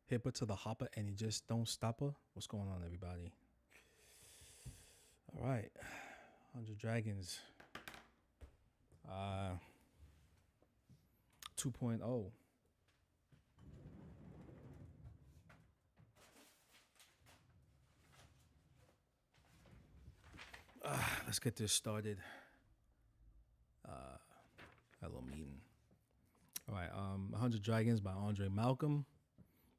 hip her to the hopper and you just don't stop her. What's going on, everybody? All right, 100 Dragons 2.0. Let's get this started. A little meeting. All right, 100 Dragons by Andre Malcolm,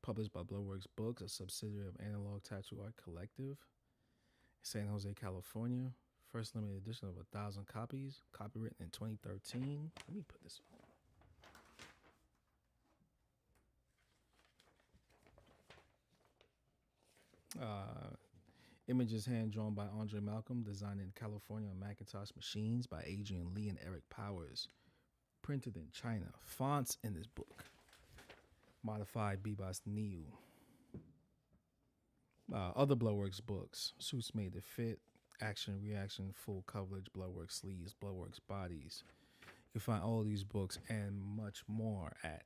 published by BloodWorks Books, a subsidiary of Analog Tattoo Art Collective, San Jose, California. First limited edition of 1,000 copies, copywritten in 2013. Let me put this on. Images hand drawn by Andre Malcolm, designed in California on Macintosh machines by Adrian Lee and Eric Powers. Printed in China. Fonts in this book. Modified BEBAS NEUE. Other BloodWorks books. Suits Made to Fit. Action, Reaction, Full Coverage, BloodWorks Sleeves, BloodWorks Bodies. You can find all of these books and much more at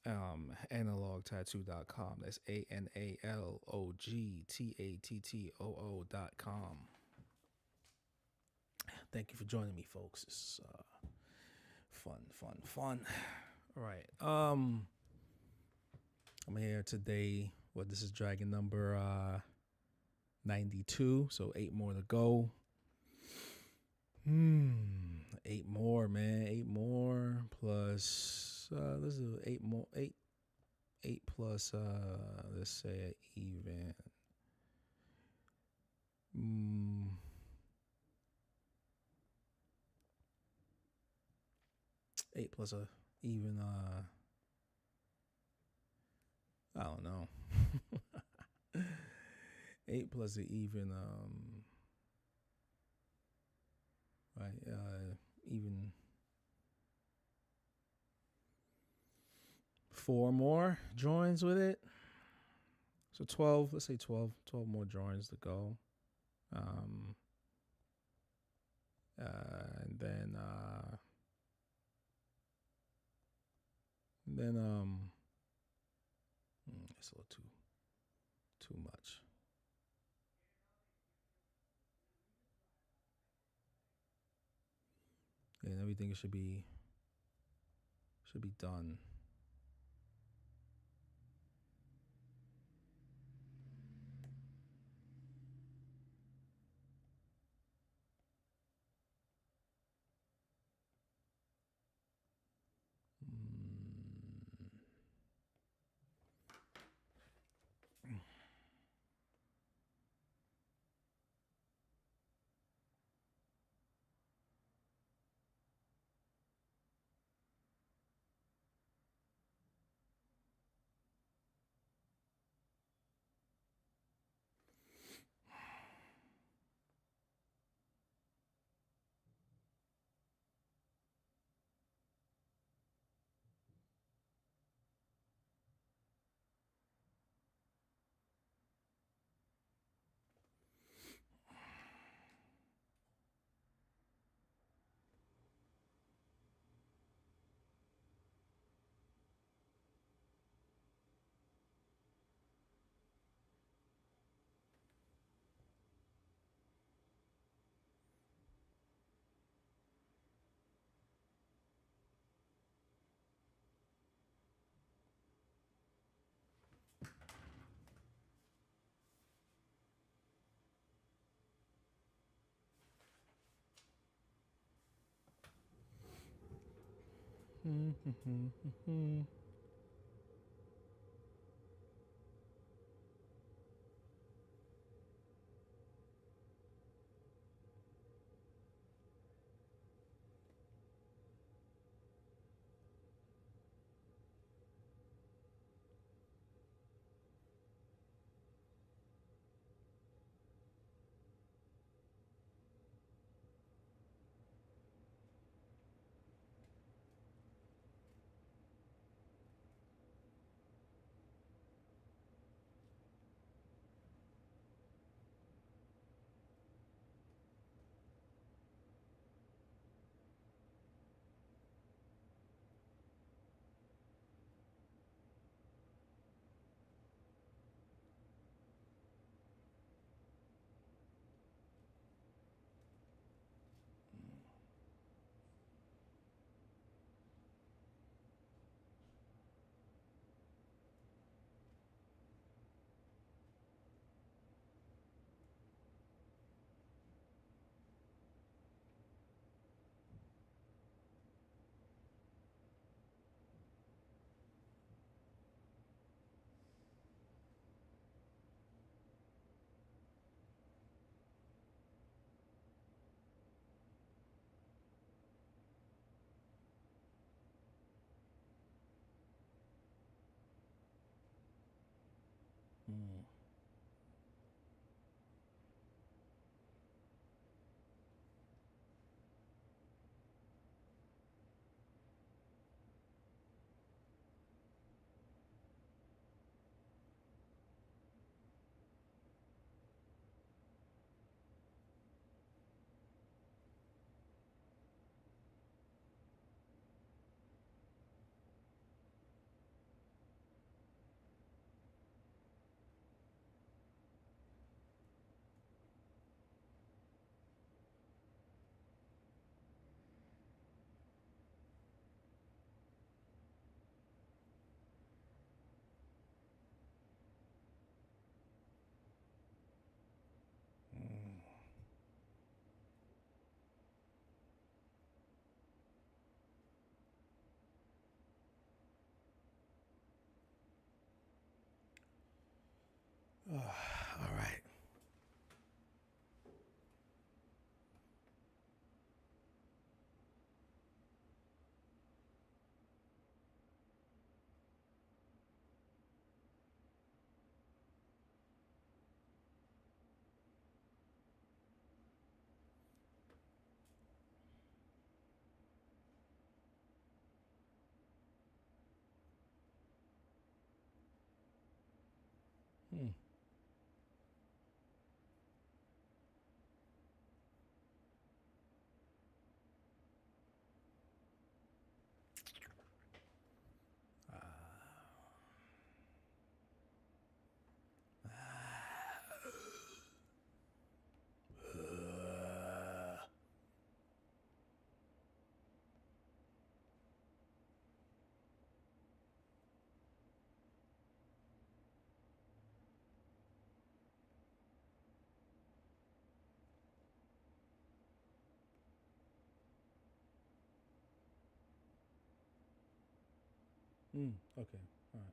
analogtattoo.com. That's ANALOGTATTOO.com. Thank you for joining me, folks. It's fun. All right. I'm here today. Well, this is Dragon number 92, so 8 more to go. 8 more, man. 8 more plus this is 8 more. 8 plus let's say even 8 plus a even I don't know. 8 plus an even right, even 4 more drawings with it. So 12, let's say 12 more drawings to go. And then it's a little too much. And everything should be done. Okay. All right.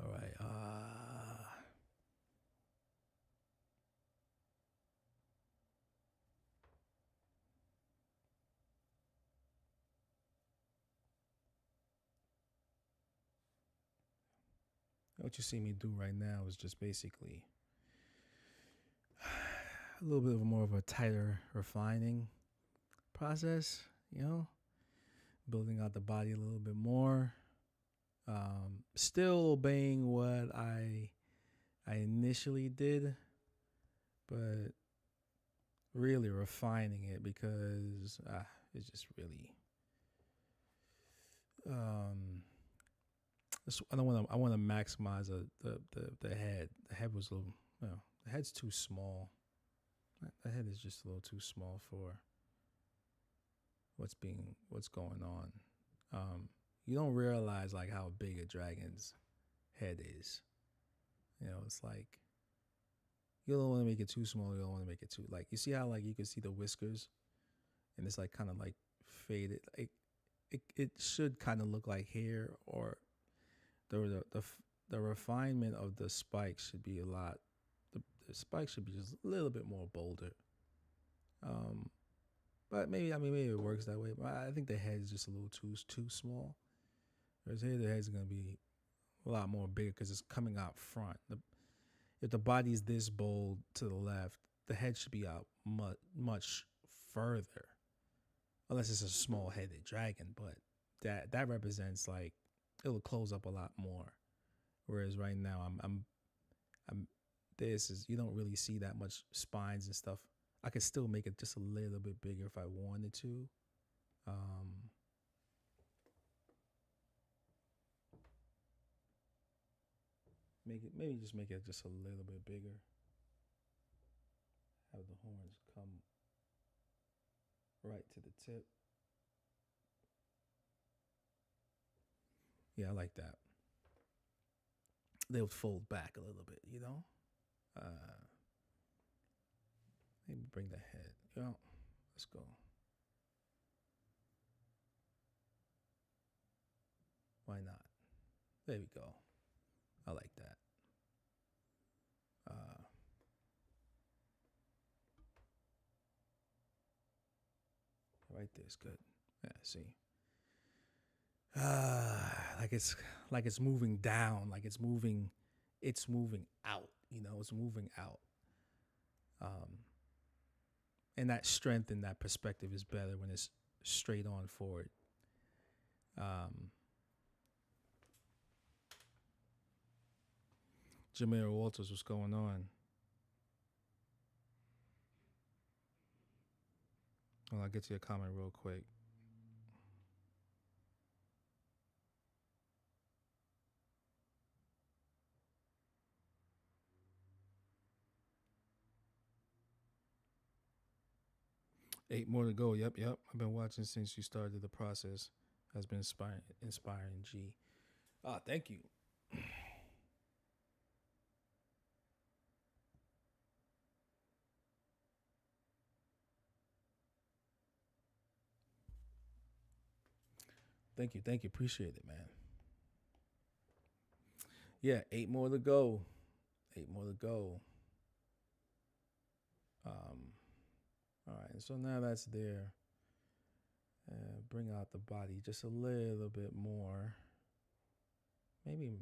All right. What you see me do right now is just basically a little bit of more of a tighter refining process, you know, building out the body a little bit more. Still obeying what I initially did, but really refining it because it's just really I don't want to. I want to maximize the head. The head was a little. The head's too small. The head is just a little too small for what's going on. You don't realize like how big a dragon's head is. You know, it's like you don't want to make it too small. You don't want to make it too like you see how like you can see the whiskers, and it's like kind of like faded. Like it should kind of look like hair, or the refinement of the spikes should be a lot. The spikes should be just a little bit more bolder. But maybe it works that way. But I think the head's just a little too small. Whereas here the head's gonna be a lot more bigger because it's coming out front. If the body's this bold to the left, the head should be out much further, unless it's a small-headed dragon. But that represents like it'll close up a lot more. Whereas right now I'm this is you don't really see that much spines and stuff. I could still make it just a little bit bigger if I wanted to. Um, maybe just make it just a little bit bigger. Have the horns come right to the tip. Yeah, I like that. They would fold back a little bit, you know. Maybe bring the head. You know, let's go. Why not? There we go. I like that. Right there's good. Yeah, see. Like it's moving down, like it's moving out, you know, it's moving out. And that strength and that perspective is better when it's straight on forward. Jameer Walters, what's going on? Well, I'll get to your comment real quick. Eight more to go. Yep. I've been watching since you started the process. Has been inspiring. G. Thank you. Thank you. Appreciate it, man. Yeah, 8 more to go. 8 more to go. All right, so now that's there. Bring out the body just a little bit more. Maybe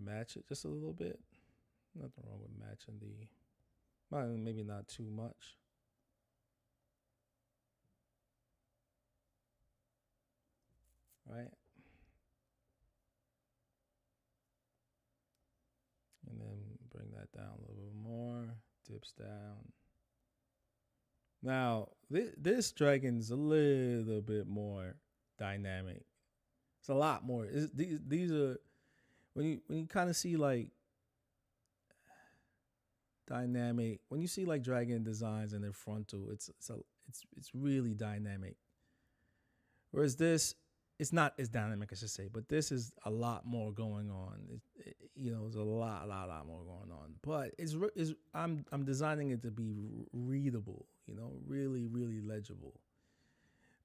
match it just a little bit. Nothing wrong with matching maybe not too much. Right? And then bring that down a little bit more. Dips down. Now, this dragon's a little bit more dynamic. It's a lot more. These are when you kind of see like dynamic. When you see like dragon designs in their frontal, it's really dynamic. Whereas this, it's not as dynamic, I should say, but this is a lot more going on. There's a lot more going on. But I'm designing it to be readable, really, really legible.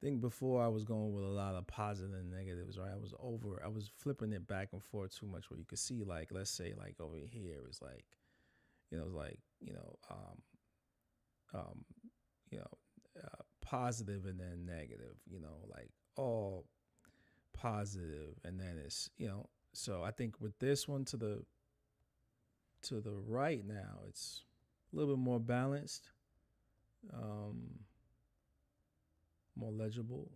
I think before I was going with a lot of positive and negatives, right? I was flipping it back and forth too much where you could see, like, let's say, like over here, it was like, positive and then negative, like all positive, and then it's, so I think with this one to the right now, it's a little bit more balanced, more legible.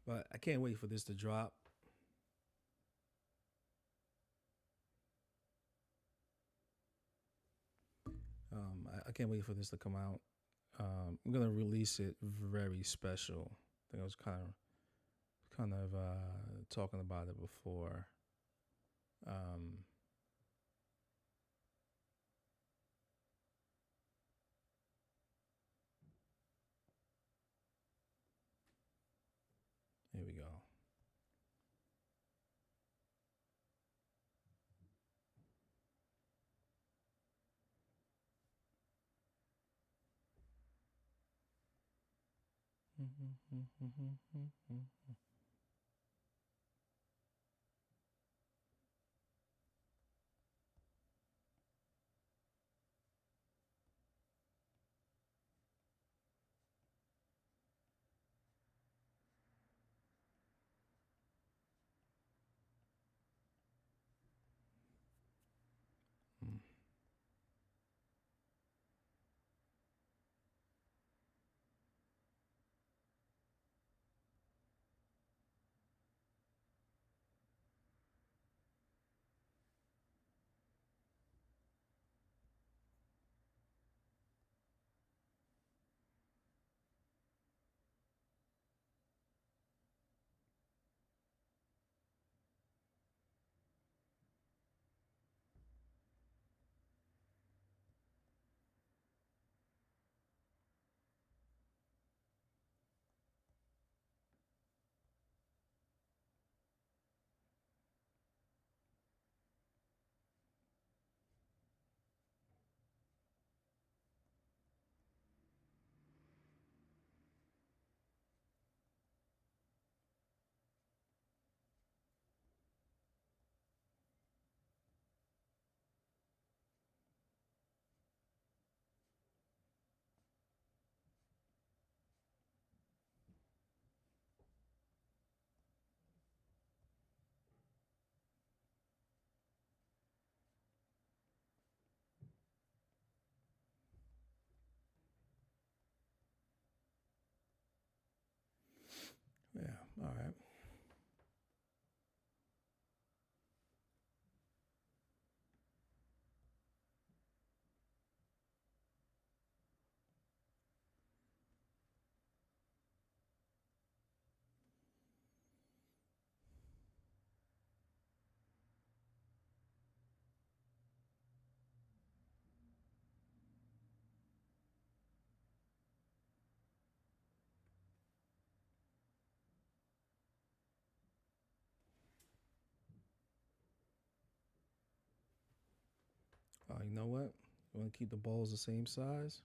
But I can't wait for this to drop. I can't wait for this to come out. I'm gonna release it very special. I think I was kind of talking about it before. Here we go. You know what? You want to keep the balls the same size?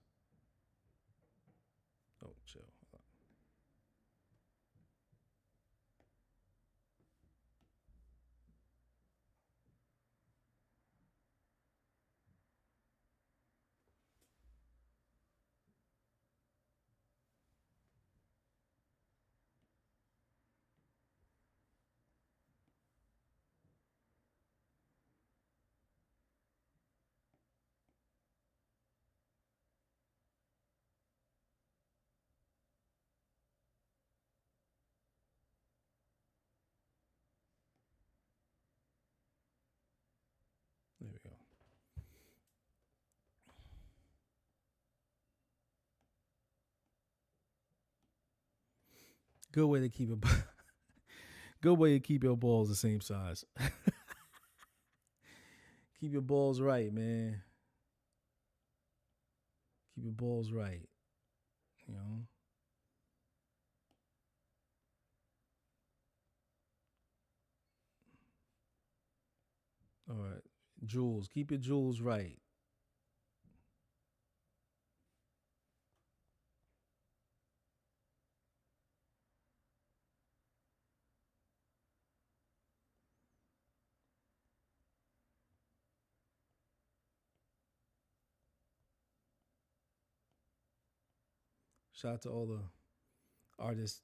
Oh, chill. There we go. Good way to keep it. Good way to keep your balls the same size. Keep your balls right, man. Keep your balls right. You know. All right, jewels. Keep your jewels right. Shout out to all the artists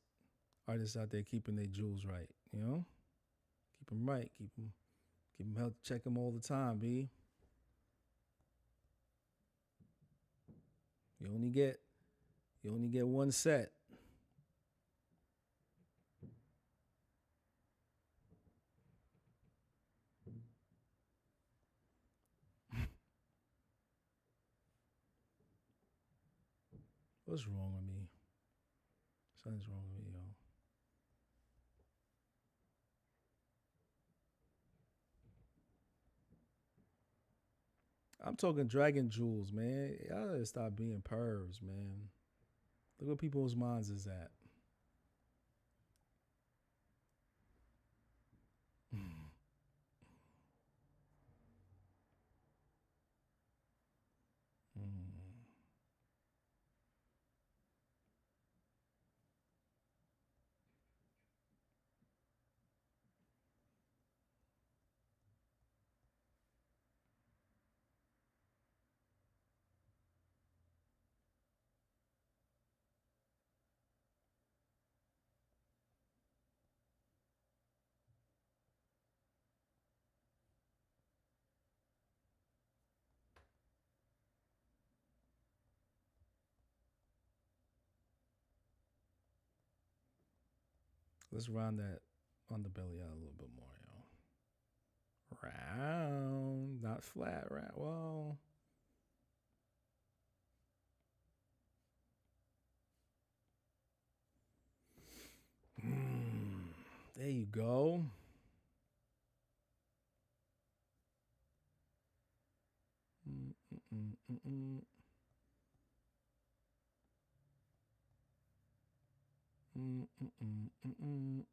out there keeping their jewels right. You know, keep them right. Keep them healthy. Check them all the time, B. You only get one set. What's wrong with me? Something's wrong with me, yo. I'm talking dragon jewels, man. Y'all gotta stop being pervs, man. Look where people's minds is at. Let's round that underbelly out a little bit more, yo. Round, not flat, round. Well, there you go. Mm-mm-mm-mm. Mm-mm-mm-mm.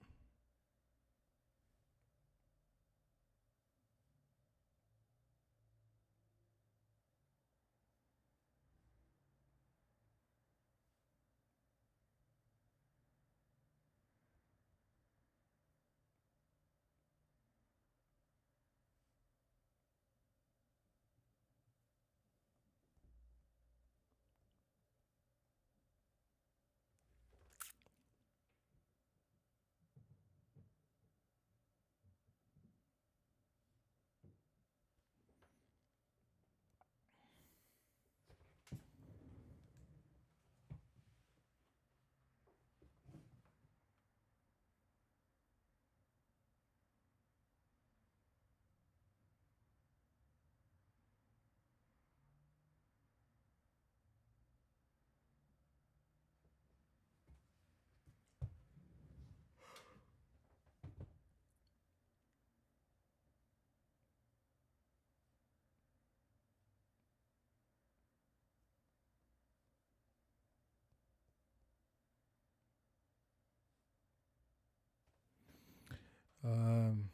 Um,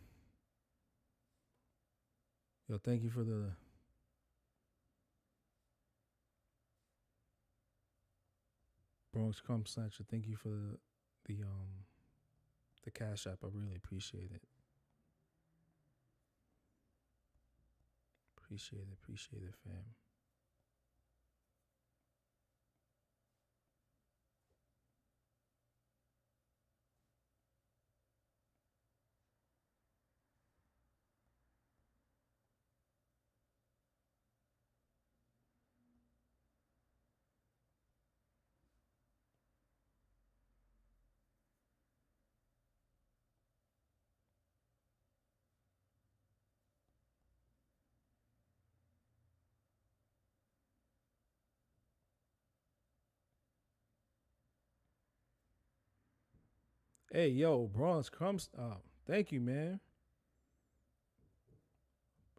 yo, thank you for the Bronx Crumb Snatcher, thank you for the Cash App. I really appreciate it. Appreciate it, fam. Hey, yo, Bronx Crumbs. Oh, thank you, man.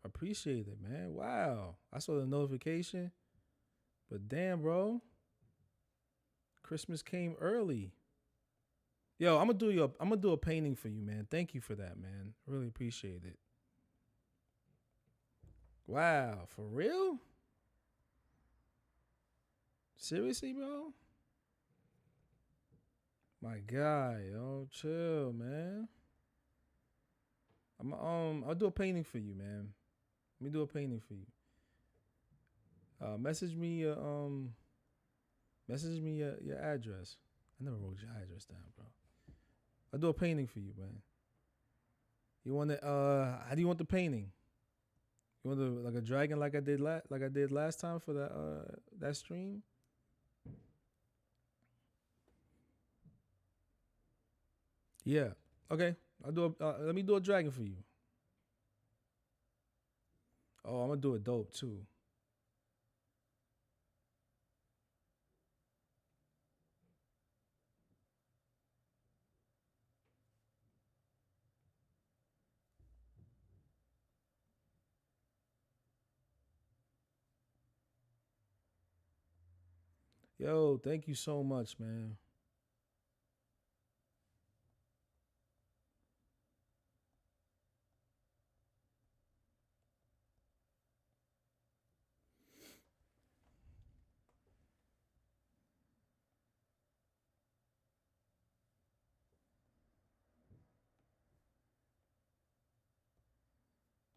Appreciate it, man. Wow. I saw the notification. But damn, bro. Christmas came early. Yo, I'm gonna do a painting for you, man. Thank you for that, man. Really appreciate it. Wow, for real? Seriously, bro? My guy, yo, chill, man. I'll do a painting for you, man. Let me do a painting for you. Message me your address. I never wrote your address down, bro. I'll do a painting for you, man. You want it? How do you want the painting? You want like a dragon, like I did last time for that stream? Yeah. Okay. I'll do. Let me do a dragon for you. Oh, I'm gonna do it dope too. Yo, thank you so much, man.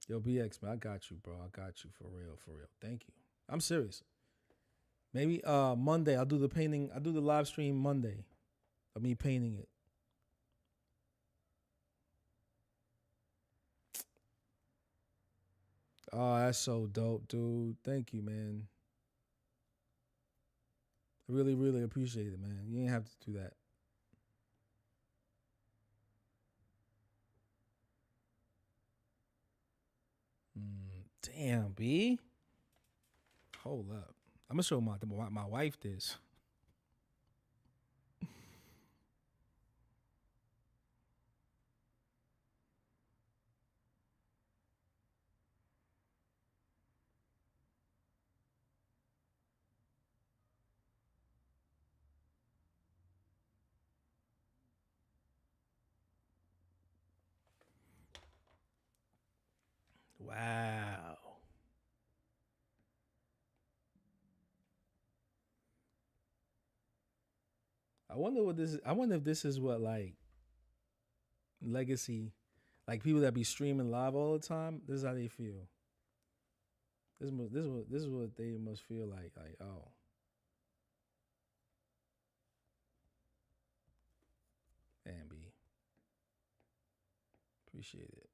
Yo, BX, man, I got you, bro. I got you for real, for real. Thank you. I'm serious. Maybe Monday I'll do the painting. I'll do the live stream Monday of me painting it. Oh, that's so dope, dude. Thank you, man. I really, really appreciate it, man. You ain't have to do that. Damn, B. Hold up. I'm gonna show my wife this. Wow. I wonder what this is. I wonder if this is what like legacy, like people that be streaming live all the time. This is how they feel. This is what they must feel like. Like, oh, damn, B. Appreciate it.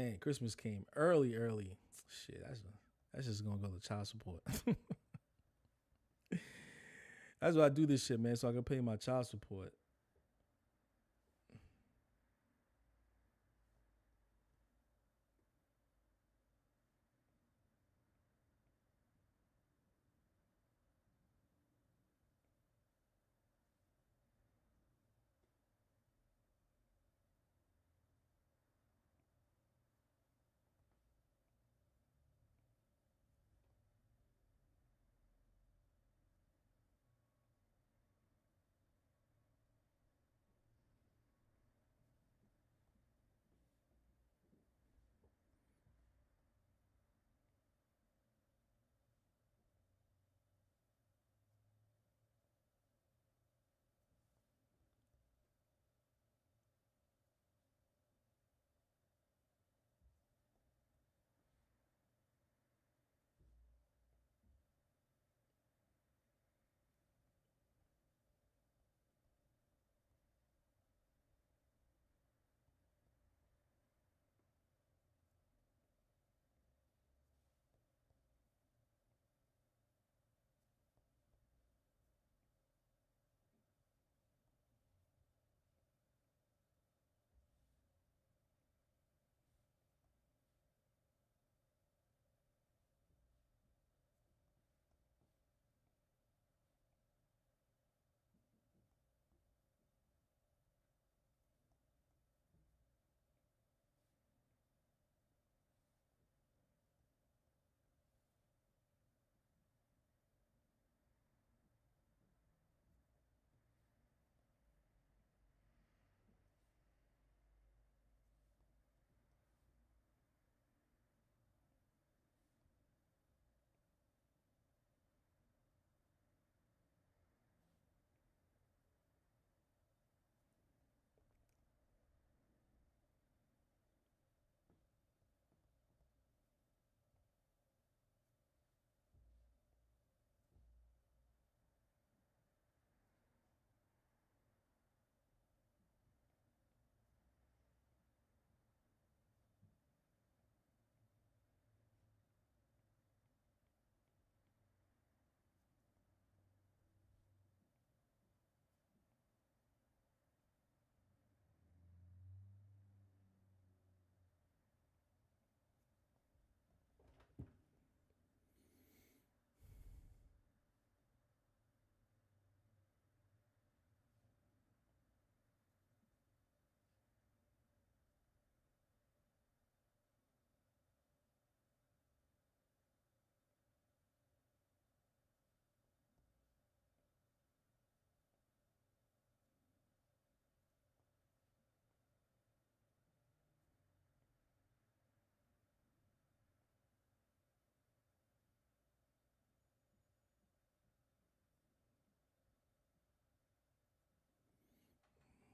Dang, Christmas came early. Shit, that's just gonna go to child support. That's why I do this shit, man, so I can pay my child support.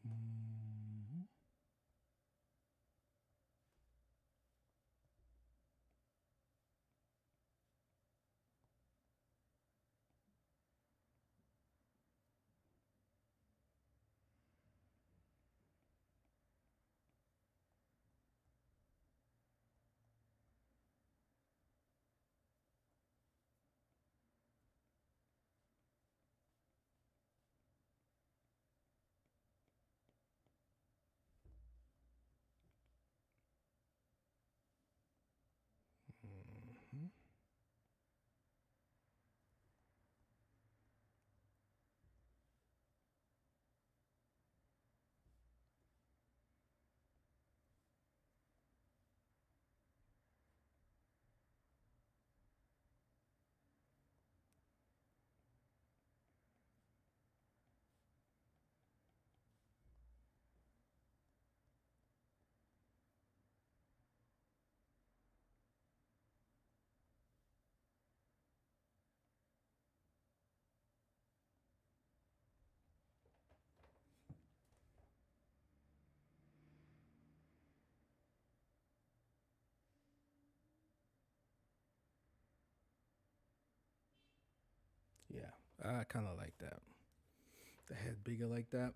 Mhm. Mhm. Yeah, I kind of like that. The head bigger like that.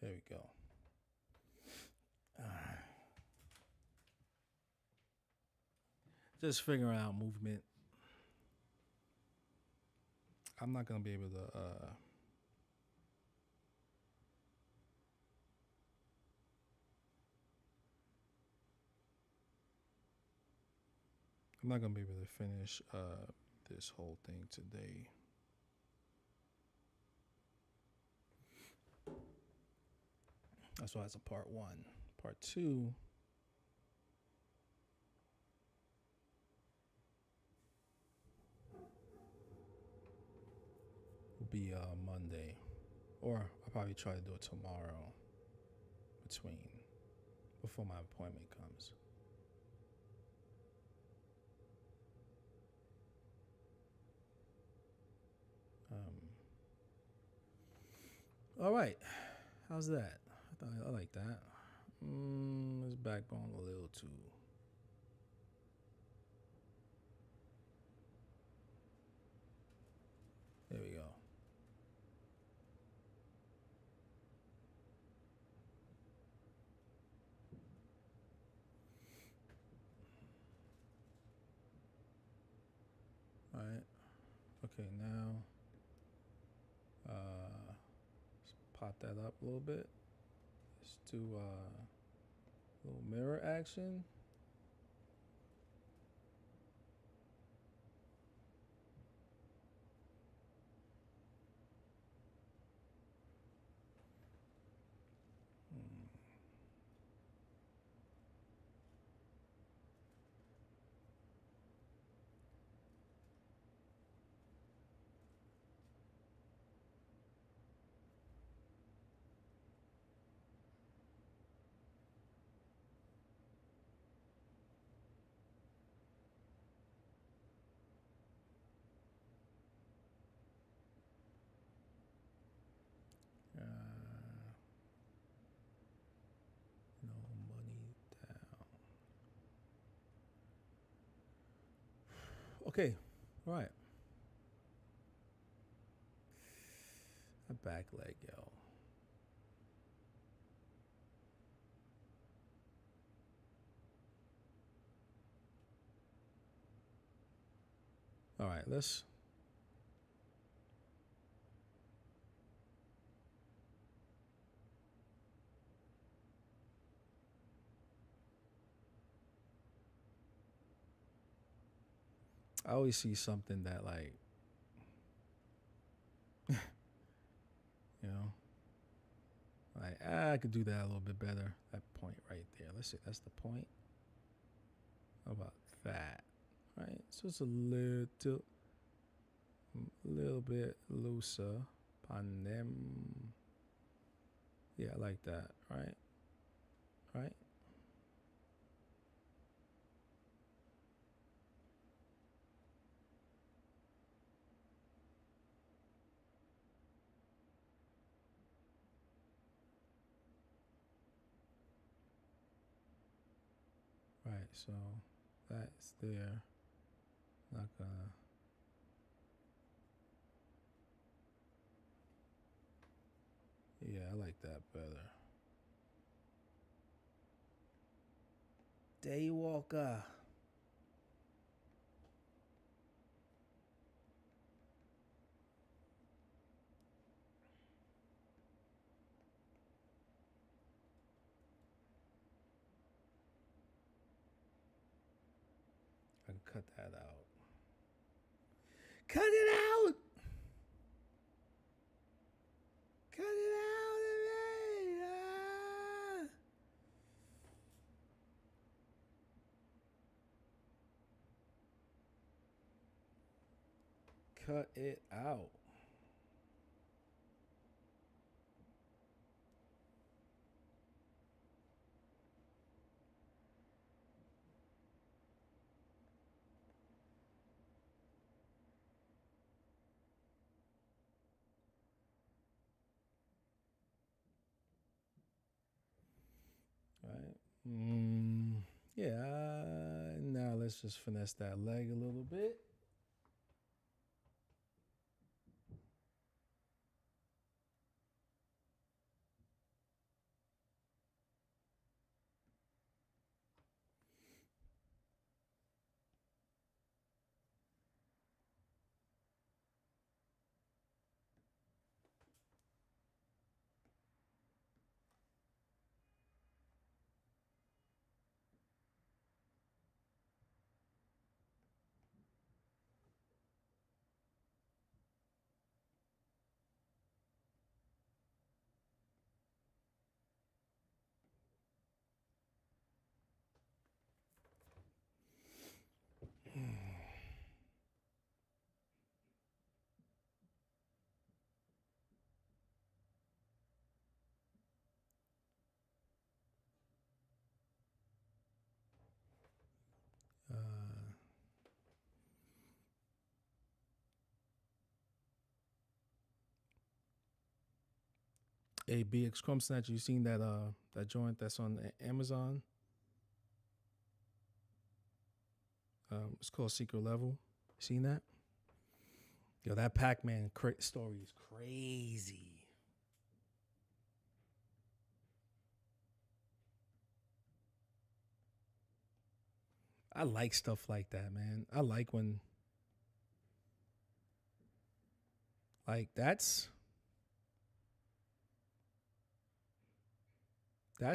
There we go. Just figuring out movement. I'm not gonna be able to I'm not gonna be able to finish this whole thing today. That's why it's a part 1. Part 2 will be Monday, or I'll probably try to do it tomorrow before my appointment comes. All right, how's that? I like that. This backbone a little too. There we go. All right. Okay, now let's pop that up a little bit. Let's do a little mirror action. No money down. Okay, all right. A back leg, yo. All right, let's. I always see something that like, you know, like I could do that a little bit better. That point right there. Let's see, that's the point. How about that? Right, so it's a little bit looser on them. Yeah, I like that. Right, right. Right, so that's there. Not gonna. Yeah, I like that better. Daywalker. I can cut that out. Cut it out! Cut it out of me! Ah! Cut it out. Right. Yeah. Now let's just finesse that leg a little bit. A BX Crumb Snatcher, you seen that that joint that's on Amazon? It's called Secret Level. Seen that? Yo, that Pac-Man story is crazy. I like stuff like that, man. I like when like that's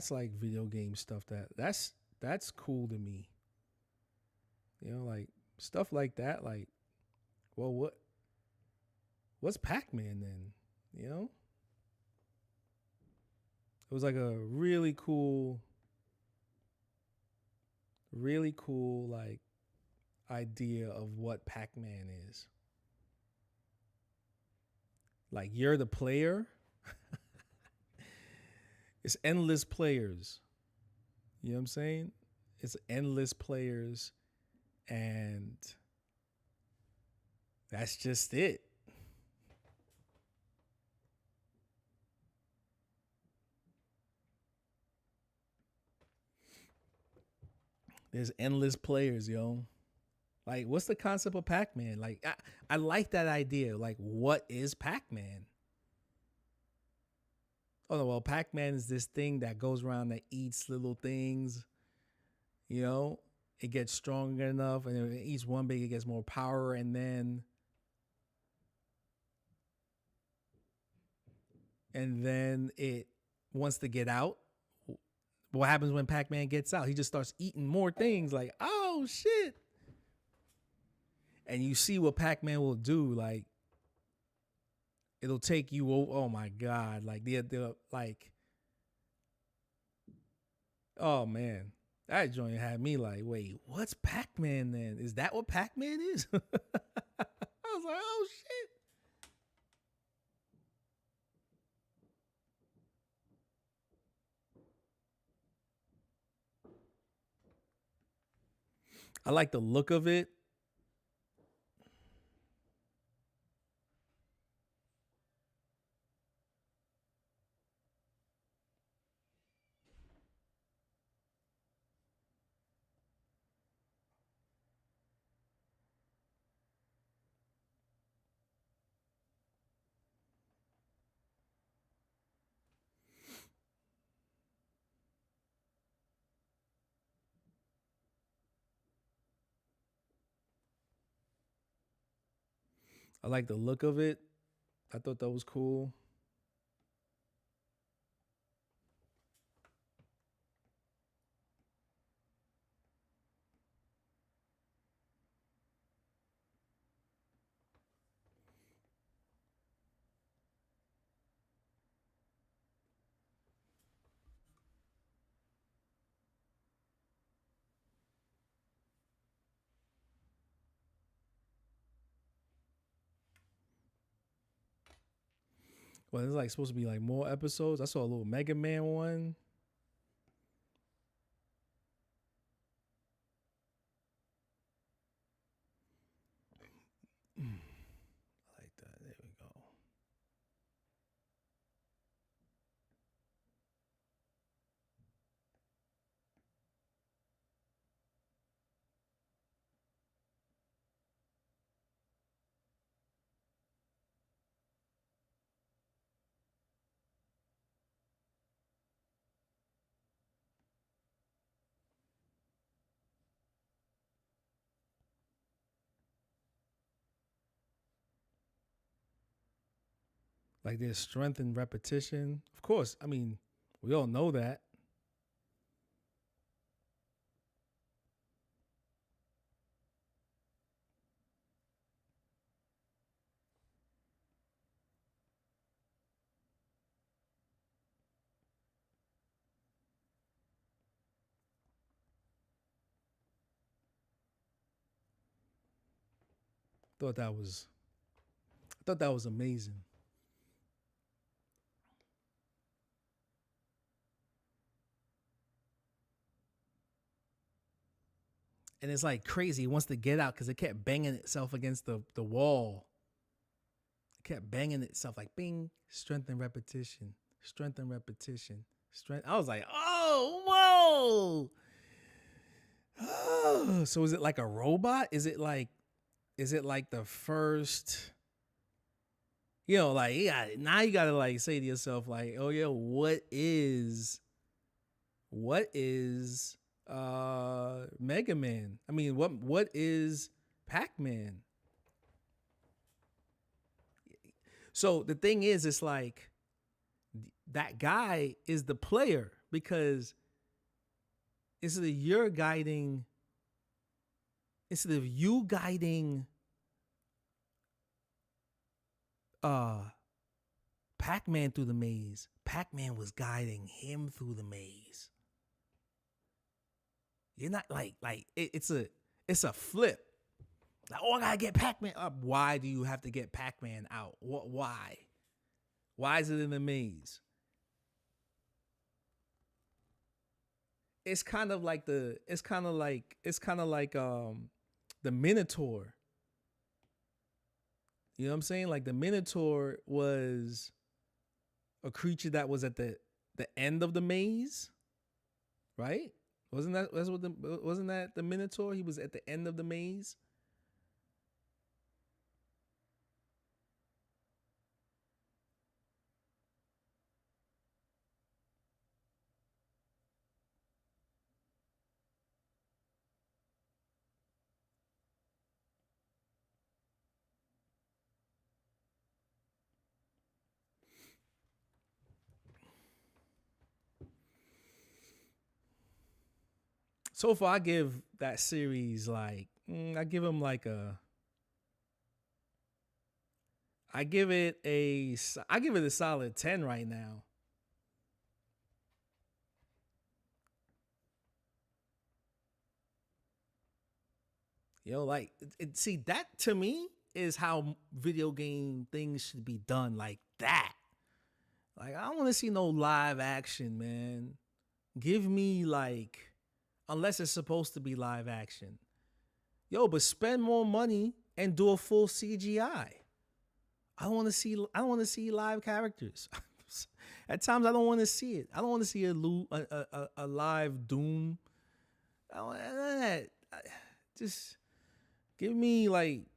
like video game stuff that's cool to me. You know, like stuff like that, like, well, what's Pac-Man then? You know? It was like a really cool like idea of what Pac-Man is. Like you're the player. It's endless players. You know what I'm saying? It's endless players, and that's just it. There's endless players, yo. Like, what's the concept of Pac-Man? Like, I like that idea. Like, what is Pac-Man? Oh, no, well, Pac-Man is this thing that goes around that eats little things. You know, it gets stronger enough, and it eats one big, it gets more power, and then it wants to get out. What happens when Pac-Man gets out? He just starts eating more things. Like, oh shit! And you see what Pac-Man will do. Like, it'll take you. Oh my god! Like the like. Oh man, that joint had me like, wait, what's Pac-Man then? Is that what Pac-Man is? I was like, oh shit. I like the look of it. I like the look of it. I thought that was cool. Well, it's like supposed to be like more episodes. I saw a little Mega Man one. I like that. There we go. Like there's strength in repetition. Of course, I mean, we all know that. Thought that was I thought that was amazing. And it's like crazy. It wants to get out because it kept banging itself against the wall. It kept banging itself like bing, strength and repetition, Strength and repetition. Strength. I was like, oh, whoa. Oh, so is it like a robot? Is it like the first? You know, like now you gotta like say to yourself, like, oh yeah, what is Mega Man? I mean, what is Pac-Man? So the thing is, it's like that guy is the player, because instead of you guiding Pac-Man through the maze, Pac-Man was guiding him through the maze. You're not it's a flip. Like, oh, I gotta get Pac-Man up. Why do you have to get Pac-Man out? Why? Why is it in the maze? It's kind of like the Minotaur. You know what I'm saying? Like the Minotaur was a creature that was at the end of the maze, right? Wasn't that the Minotaur? He was at the end of the maze. So far, I give that series I give him like I give it a solid 10 right now. Yo, like see, that to me is how video game things should be done, like that. Like, I don't want to see no live action, man. Give me unless it's supposed to be live action. Yo, but spend more money and do a full CGI. I don't want to see live characters. At times I don't want to see it. I don't want to see a live Doom. I don't want that. Just give me like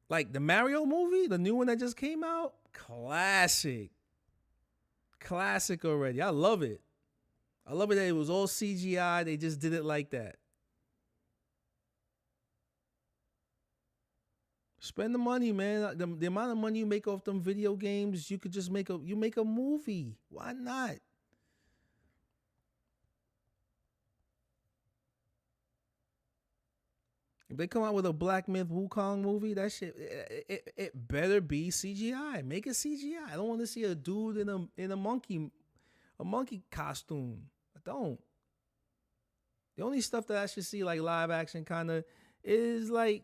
the Mario movie, the new one that just came out. Classic already. I love it. I love it that it was all CGI. They just did it like that. Spend the money, man. The amount of money you make off them video games, you could just make a movie. Why not? If they come out with a Black Myth Wukong movie, that shit it better be CGI. Make it CGI. I don't want to see a dude in a monkey costume. I don't. The only stuff that I should see like live action kind of is like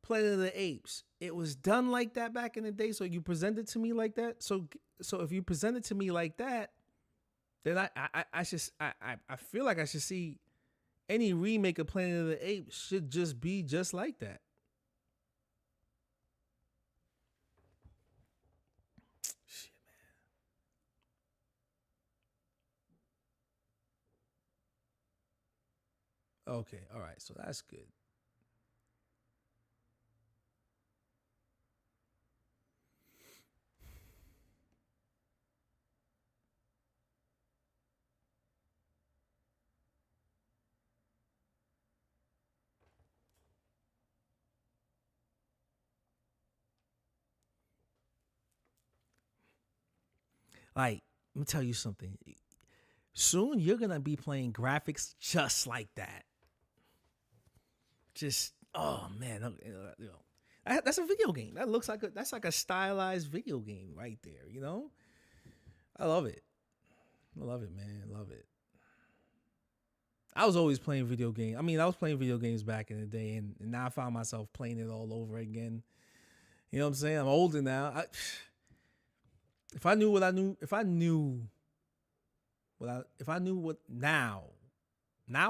Planet of the Apes. It was done like that back in the day, so you present it to me like that. So if you present it to me like that, then I feel like I should see any remake of Planet of the Apes should just be just like that. Shit, man. Okay, all right, so that's good. Like, let me tell you something. Soon you're gonna be playing graphics just like that. Just oh man, you know, that's a video game. That looks like that's like a stylized video game right there. You know, I love it. I love it, man. Love it. I was always playing video games. I mean, I was playing video games back in the day, and now I found myself playing it all over again. You know what I'm saying? I'm older now. If I knew what I knew, if I knew what now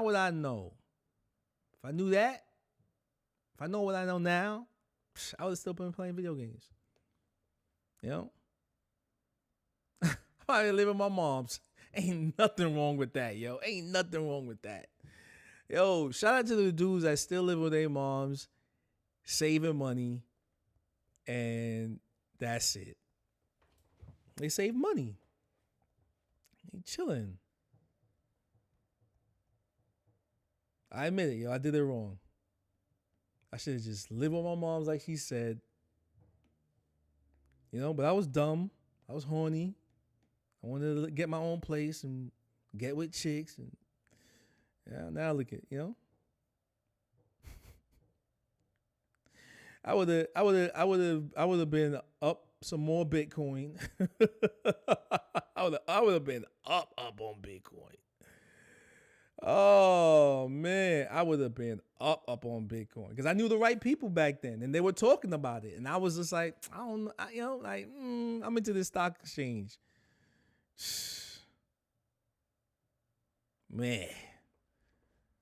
what I know, if I knew that, if I know what I know now, I would have still been playing video games. You know? I live with my mom's. Ain't nothing wrong with that, yo. Ain't nothing wrong with that. Yo, shout out to the dudes that still live with their moms, saving money, and that's it. They save money. They chilling. I admit it, yo. I did it wrong. I should have just lived with my moms like she said. You know, but I was dumb. I was horny. I wanted to get my own place and get with chicks. And yeah, now look at, you know. I would have been up some more Bitcoin. I would have been up on Bitcoin. Oh man, I would have been up on Bitcoin because I knew the right people back then, and they were talking about it, and I was just like, I don't, you know, like I'm into this stock exchange, man.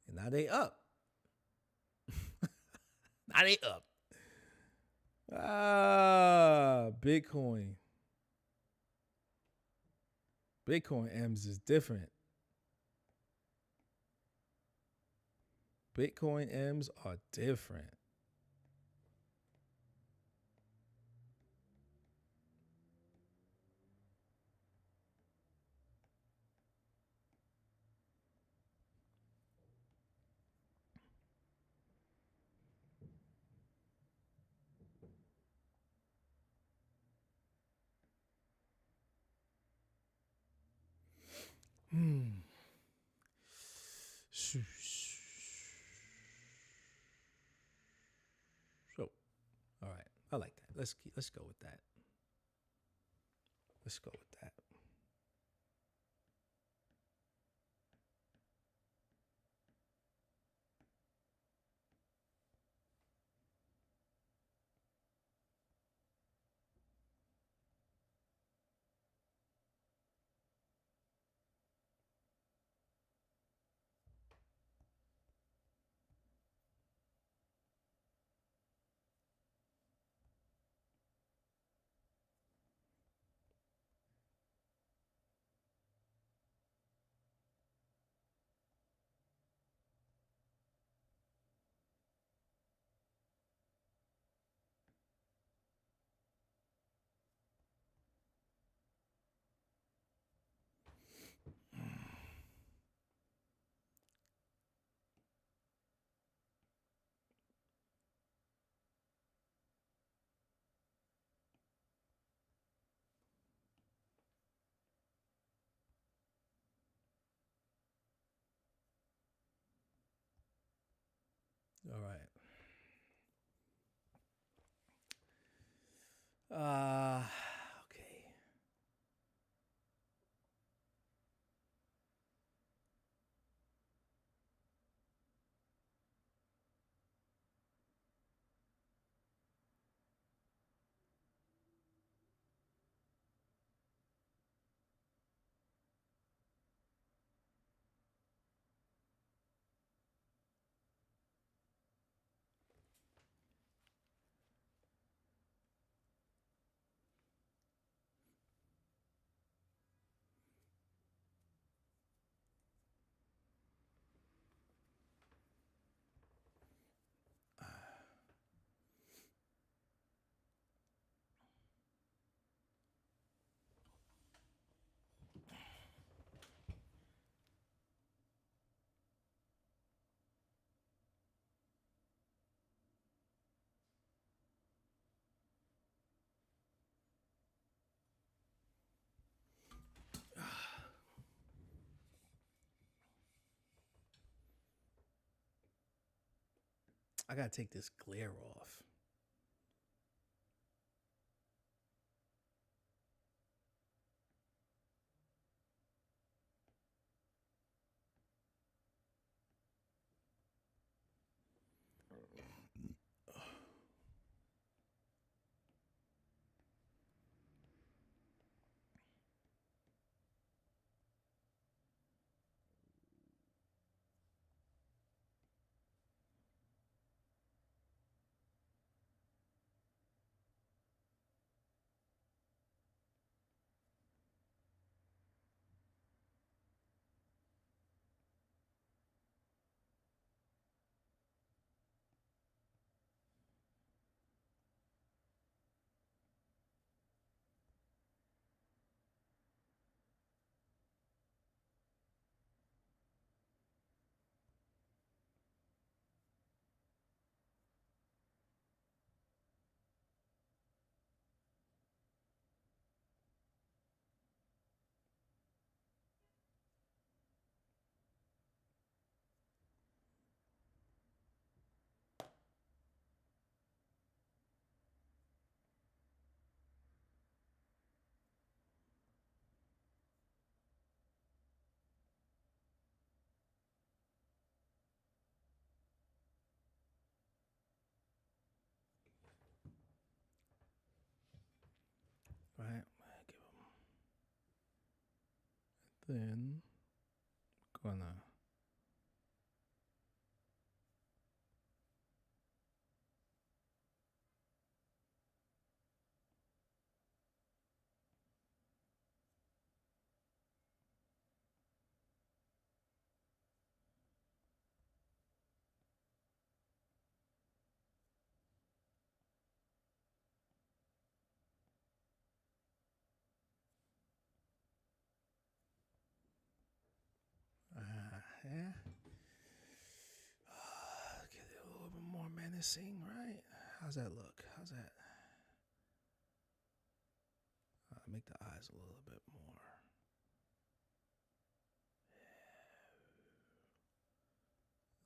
And now they up. Now they up. Bitcoin. Bitcoin M's is different. Bitcoin M's are different. So, all right, I like that. Let's go with that. Let's go with that. All right. Okay. I gotta take this glare off. then gonna yeah. Get it a little bit more menacing, right? How's that look? How's that? Make the eyes a little bit more.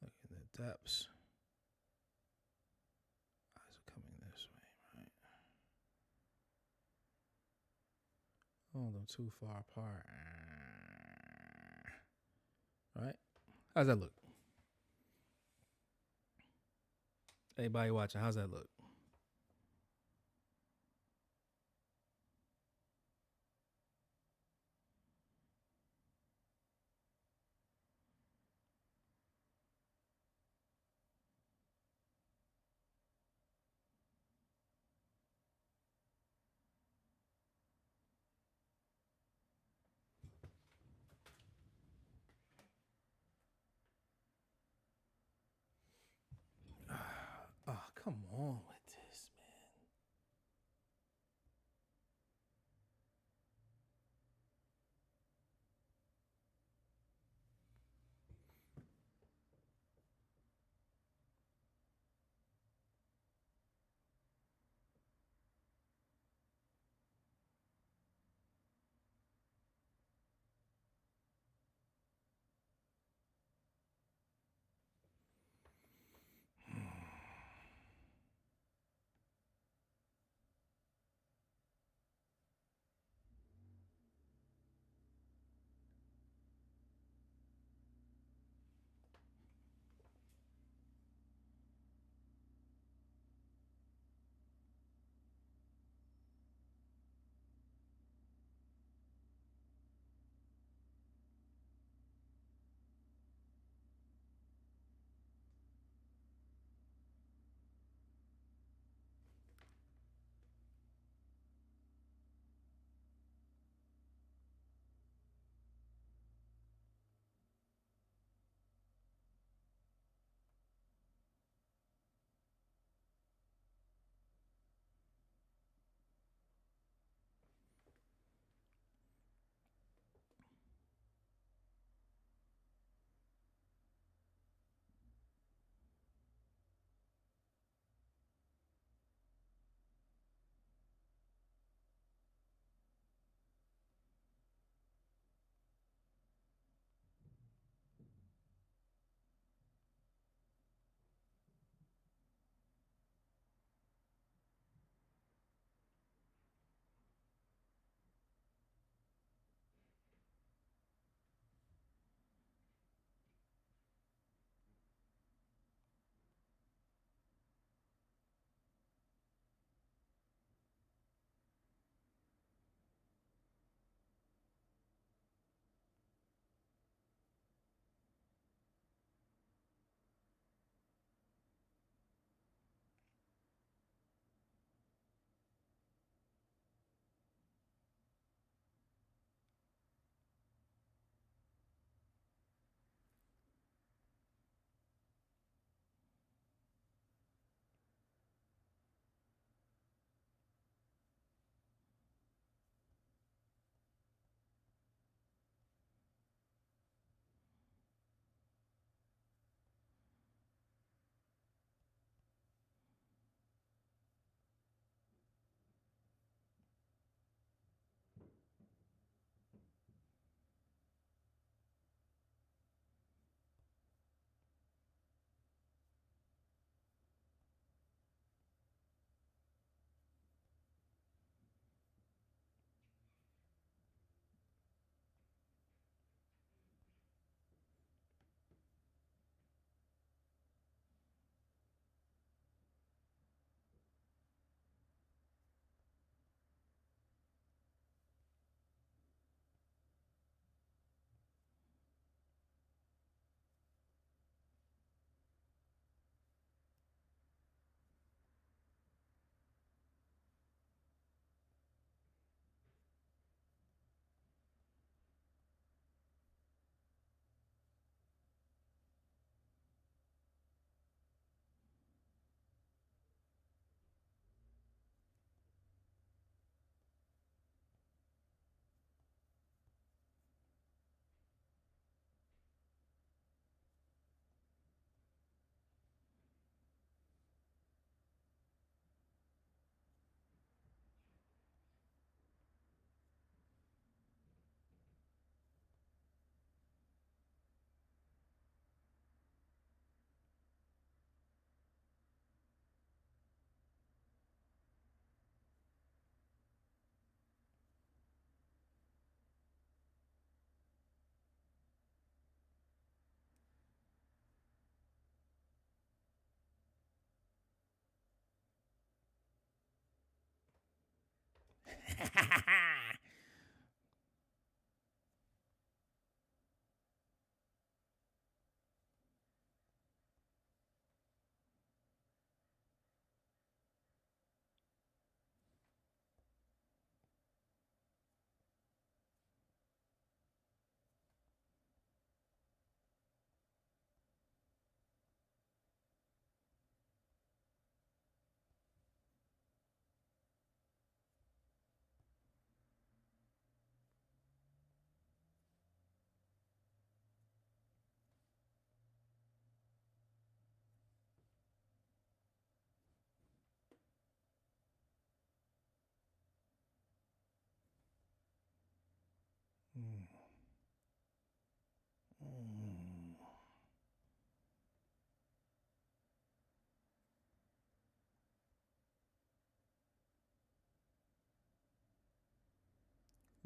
Look at the depths. Eyes are coming this way, right? Hold them too far apart. Right? How's that look? Everybody watching, how's that look? Oh, come on with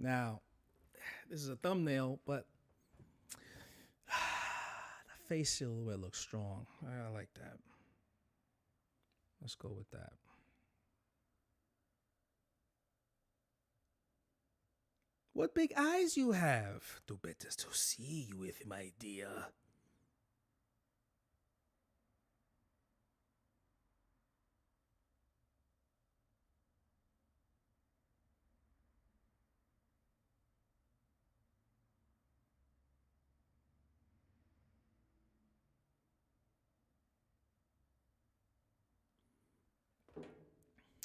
Now, this is a thumbnail, but the face silhouette looks strong. I like that. Let's go with that. What big eyes you have. Do better to see you with, my dear.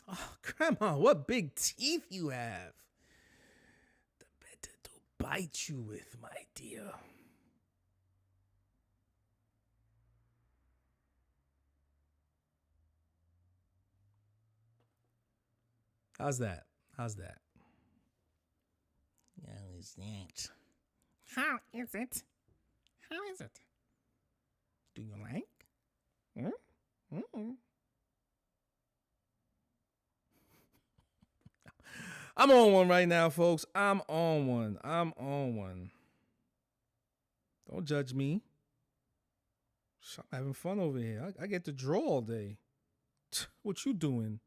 Oh, Grandma, what big teeth you have. The better to bite you with, my dear. How's that? How's that? How is that? How is it? How is it? Do you like? I'm on one right now, folks. I'm on one. Don't judge me. I'm having fun over here. I get to draw all day. What you doing?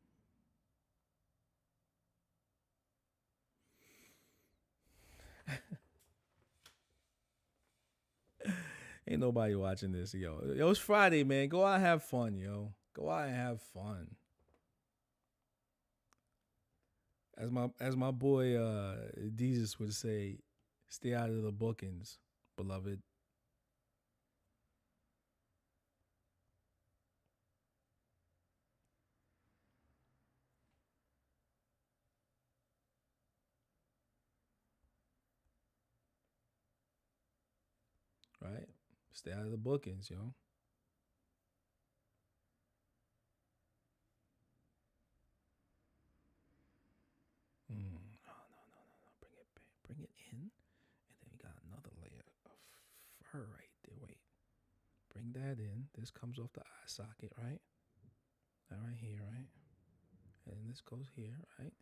Ain't nobody watching this, yo. Yo, it's Friday, man. Go out and have fun, yo. Go out and have fun. As my boy Jesus would say, stay out of the bookings, beloved. Right? Stay out of the bookings, yo. No. Bring it in. And then we got another layer of fur right there. Wait. Bring that in. This comes off the eye socket, right? That right here, right? And this goes here, right?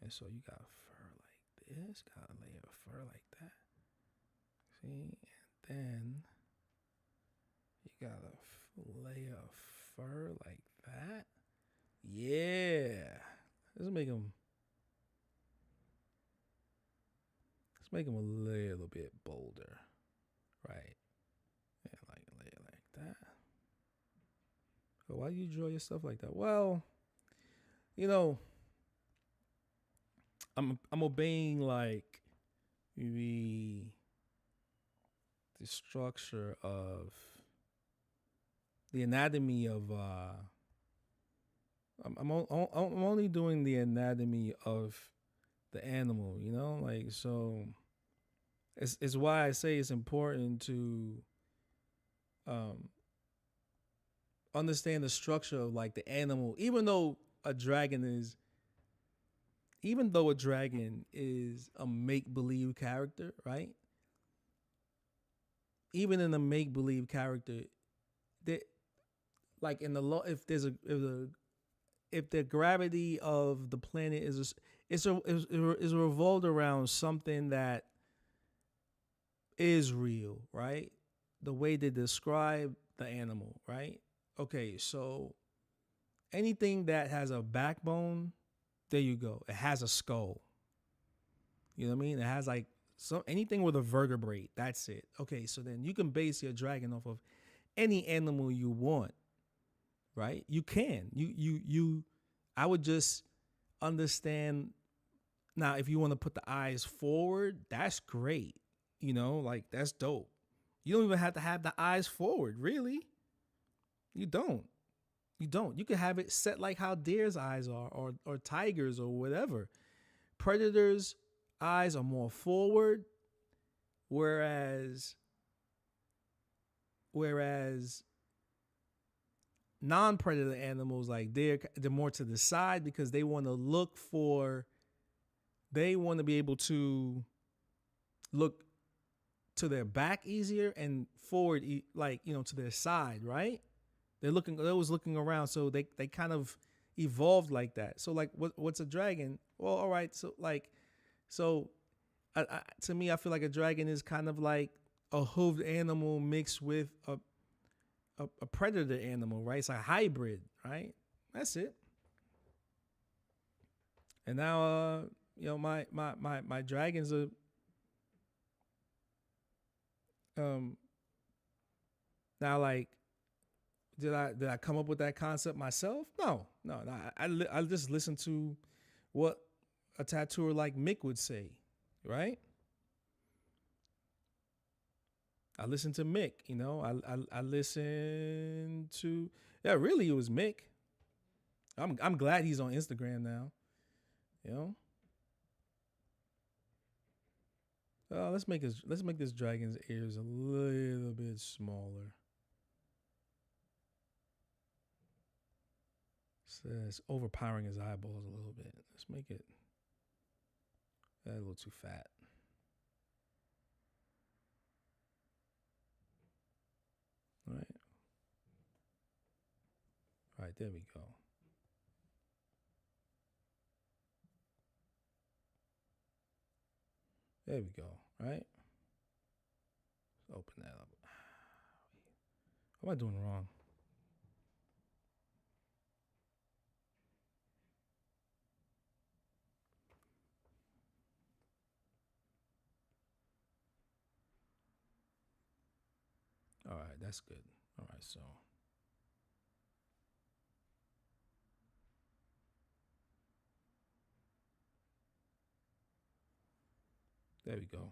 And so you got fur like this. Got a layer of fur like that. See? And then you got a layer of fur like that. Yeah. Let's make them a little bit bolder. Right. Yeah, like a layer like that. But why do you draw your stuff like that? Well, you know, I'm obeying like the structure of the anatomy of I'm only doing the anatomy of the animal, you know, like, so it's why I say it's important to understand the structure of like the animal, even though a dragon is a make-believe character, right? Even in a make-believe character, that like in the law, if the gravity of the planet is revolved around something that is real, right? The way they describe the animal, right? Okay, so anything that has a backbone, there you go. It has a skull. You know what I mean? It has like anything with a vertebrate. That's it. Okay, so then you can base your dragon off of any animal you want, right? You can. I would just understand. Now, if you want to put the eyes forward, that's great. You know, like that's dope. You don't even have to have the eyes forward, really. You don't. You can have it set like how deer's eyes are, or tigers, or whatever. Predators' eyes are more forward, whereas non-predator animals like they're more to the side because they want to be able to look to their back easier and forward, like, you know, to their side, right? They're always looking around, so they kind of evolved like that. So like what's a dragon? Well, all right, so to me, I feel like a dragon is kind of like a hooved animal mixed with a predator animal, right? It's a hybrid, right? That's it. And now, my dragons are now like, did I come up with that concept myself? No. I just listened to what a tattooer like Mick would say, right? I listened to Mick, I listened to, really it was Mick. I'm glad he's on Instagram now, let's make this dragon's ears a little bit smaller. Says overpowering his eyeballs a little bit. Let's make it a little too fat. All right, there we go. There we go, right? Let's open that up. What am I doing wrong? All right, that's good. All right, so. There we go.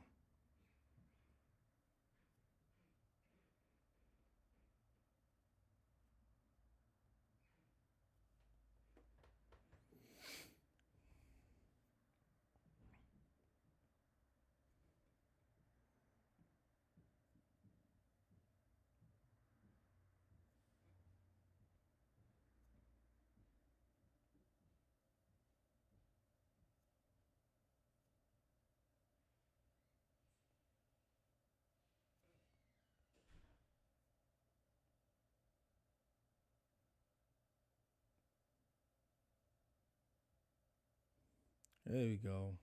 There we go.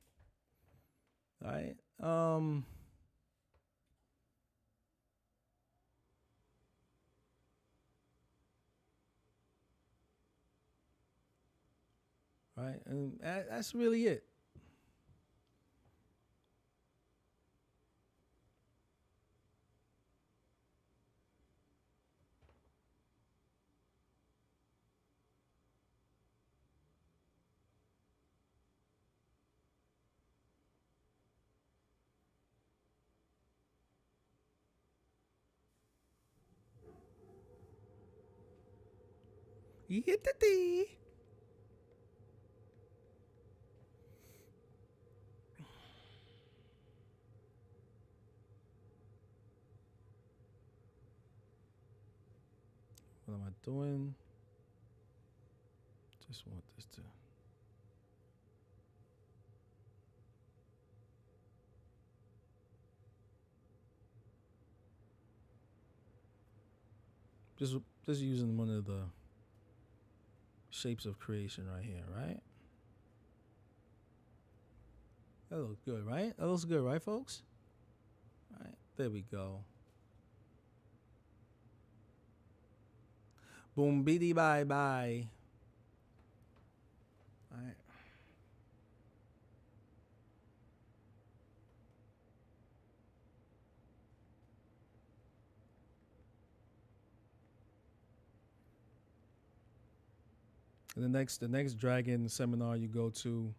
All right. Right, and that's really it. You hit the D. What am I doing? Just want this to. Just using one of the shapes of creation right here, right? That looks good, right? That looks good, right, folks? All right, there we go. Boom, biddy, bye, bye. All right. And the next dragon seminar you go to,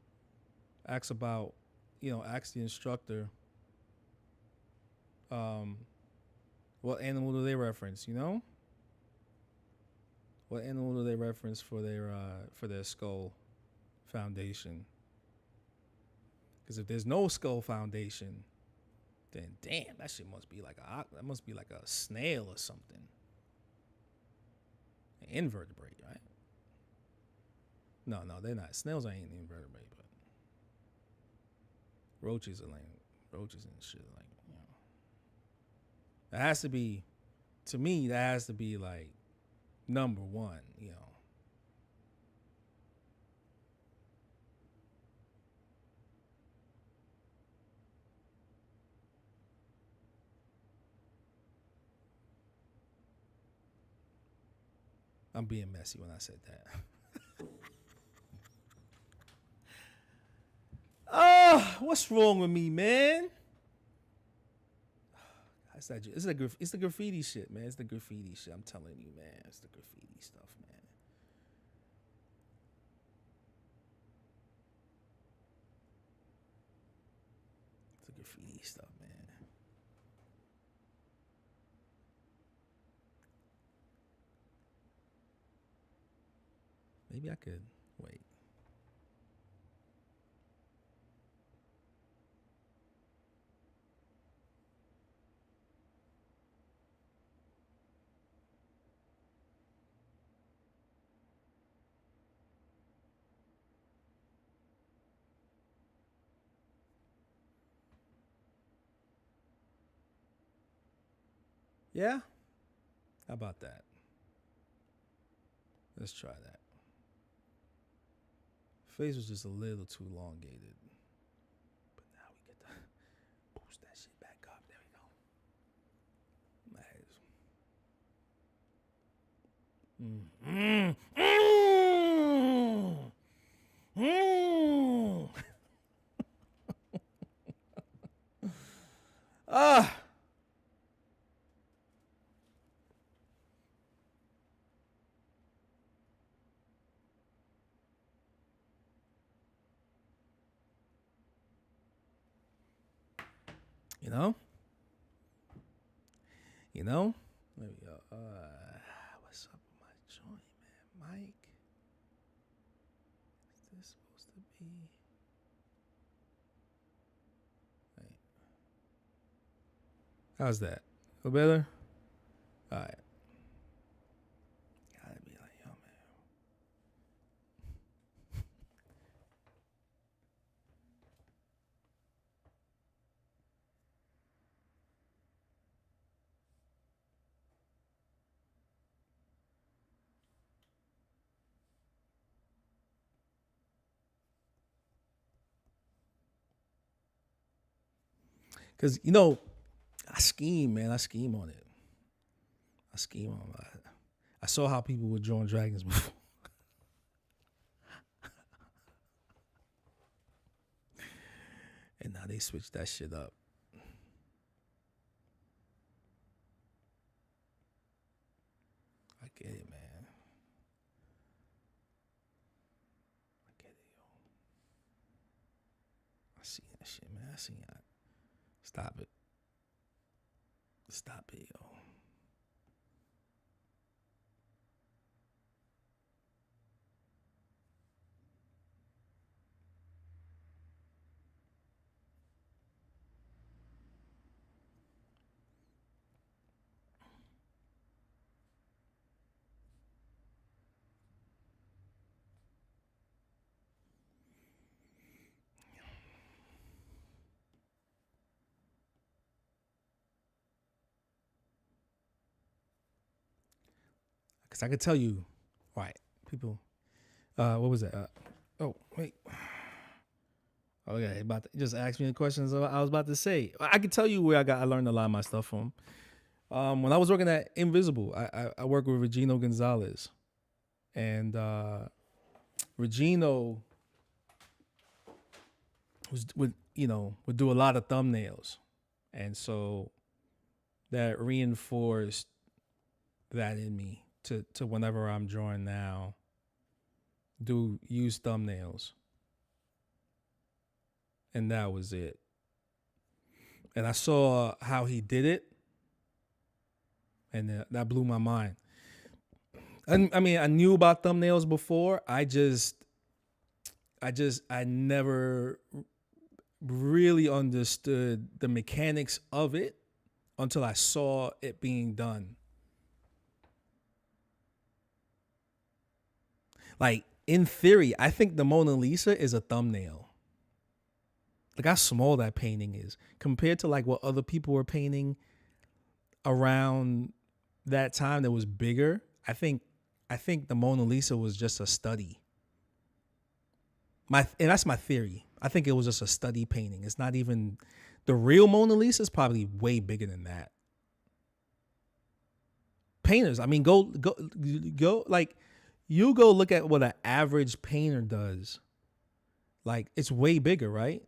ask about, ask the instructor, what animal do they reference? What animal do they reference for their skull foundation? Because if there's no skull foundation, then damn, that shit must be like a snail or something. An invertebrate, right? No, they're not. Snails ain't invertebrate, but roaches are like roaches and shit. Like, that has to be, to me, that has to be like number one, I'm being messy when I said that. What's wrong with me, man? It's the graffiti shit, man. It's the graffiti shit. I'm telling you, man. It's the graffiti stuff, man. It's the graffiti stuff, man. Maybe I could wait. Yeah? How about that? Let's try that. Face was just a little too elongated. But now we get to boost that shit back up. There we go. You know? There we go. What's up with my joint, man? Mike? Is this supposed to be? Wait. How's that? A little better? All right. Gotta be like, yo, man. Because, I scheme, man. I scheme on it. I saw how people were drawing dragons before. And now they switched that shit up. I get it, man. I get it, yo. I see that shit, man. I see that. Stop it. Stop it, yo. Because I could tell you, right, people, what was that? Oh, wait. Oh, yeah, just ask me the questions I was about to say. I could tell you where I learned a lot of my stuff from. When I was working at Invisible, I worked with Regino Gonzalez. And Regino would do a lot of thumbnails. And so that reinforced that in me to whenever I'm drawing now, use thumbnails. And that was it. And I saw how he did it. And that blew my mind. I mean, I knew about thumbnails before. I never really understood the mechanics of it until I saw it being done. Like, in theory, I think the Mona Lisa is a thumbnail. Like, how small that painting is compared to like what other people were painting around that time that was bigger. I think the Mona Lisa was just a study. And that's my theory. I think it was just a study painting. It's not even the real Mona Lisa is probably way bigger than that. painters. I mean, go. Like, you go look at what an average painter does. Like, it's way bigger, right?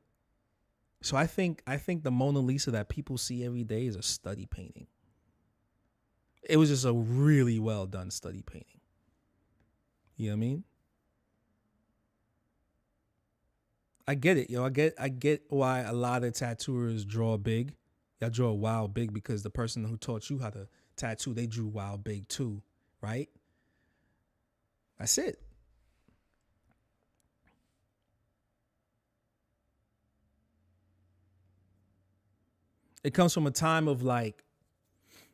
So I think the Mona Lisa that people see every day is a study painting. It was just a really well done study painting. You know what I mean? I get it, yo. I get why a lot of tattooers draw big. Y'all draw wild big because the person who taught you how to tattoo, they drew wild big too, right? That's it. It comes from a time of like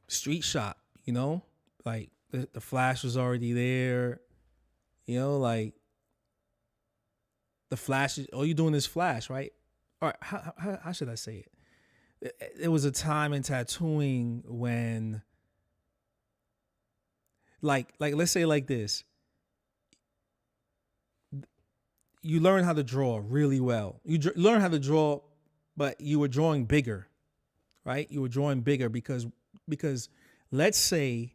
street shop, you know, like the flash was already there, you know, like the flash is, all you're doing is flash, right? All right, how should I say it? It was a time in tattooing when, like let's say like this, you learn how to draw really well. You learn how to draw, but you were drawing bigger, right? You were drawing bigger because let's say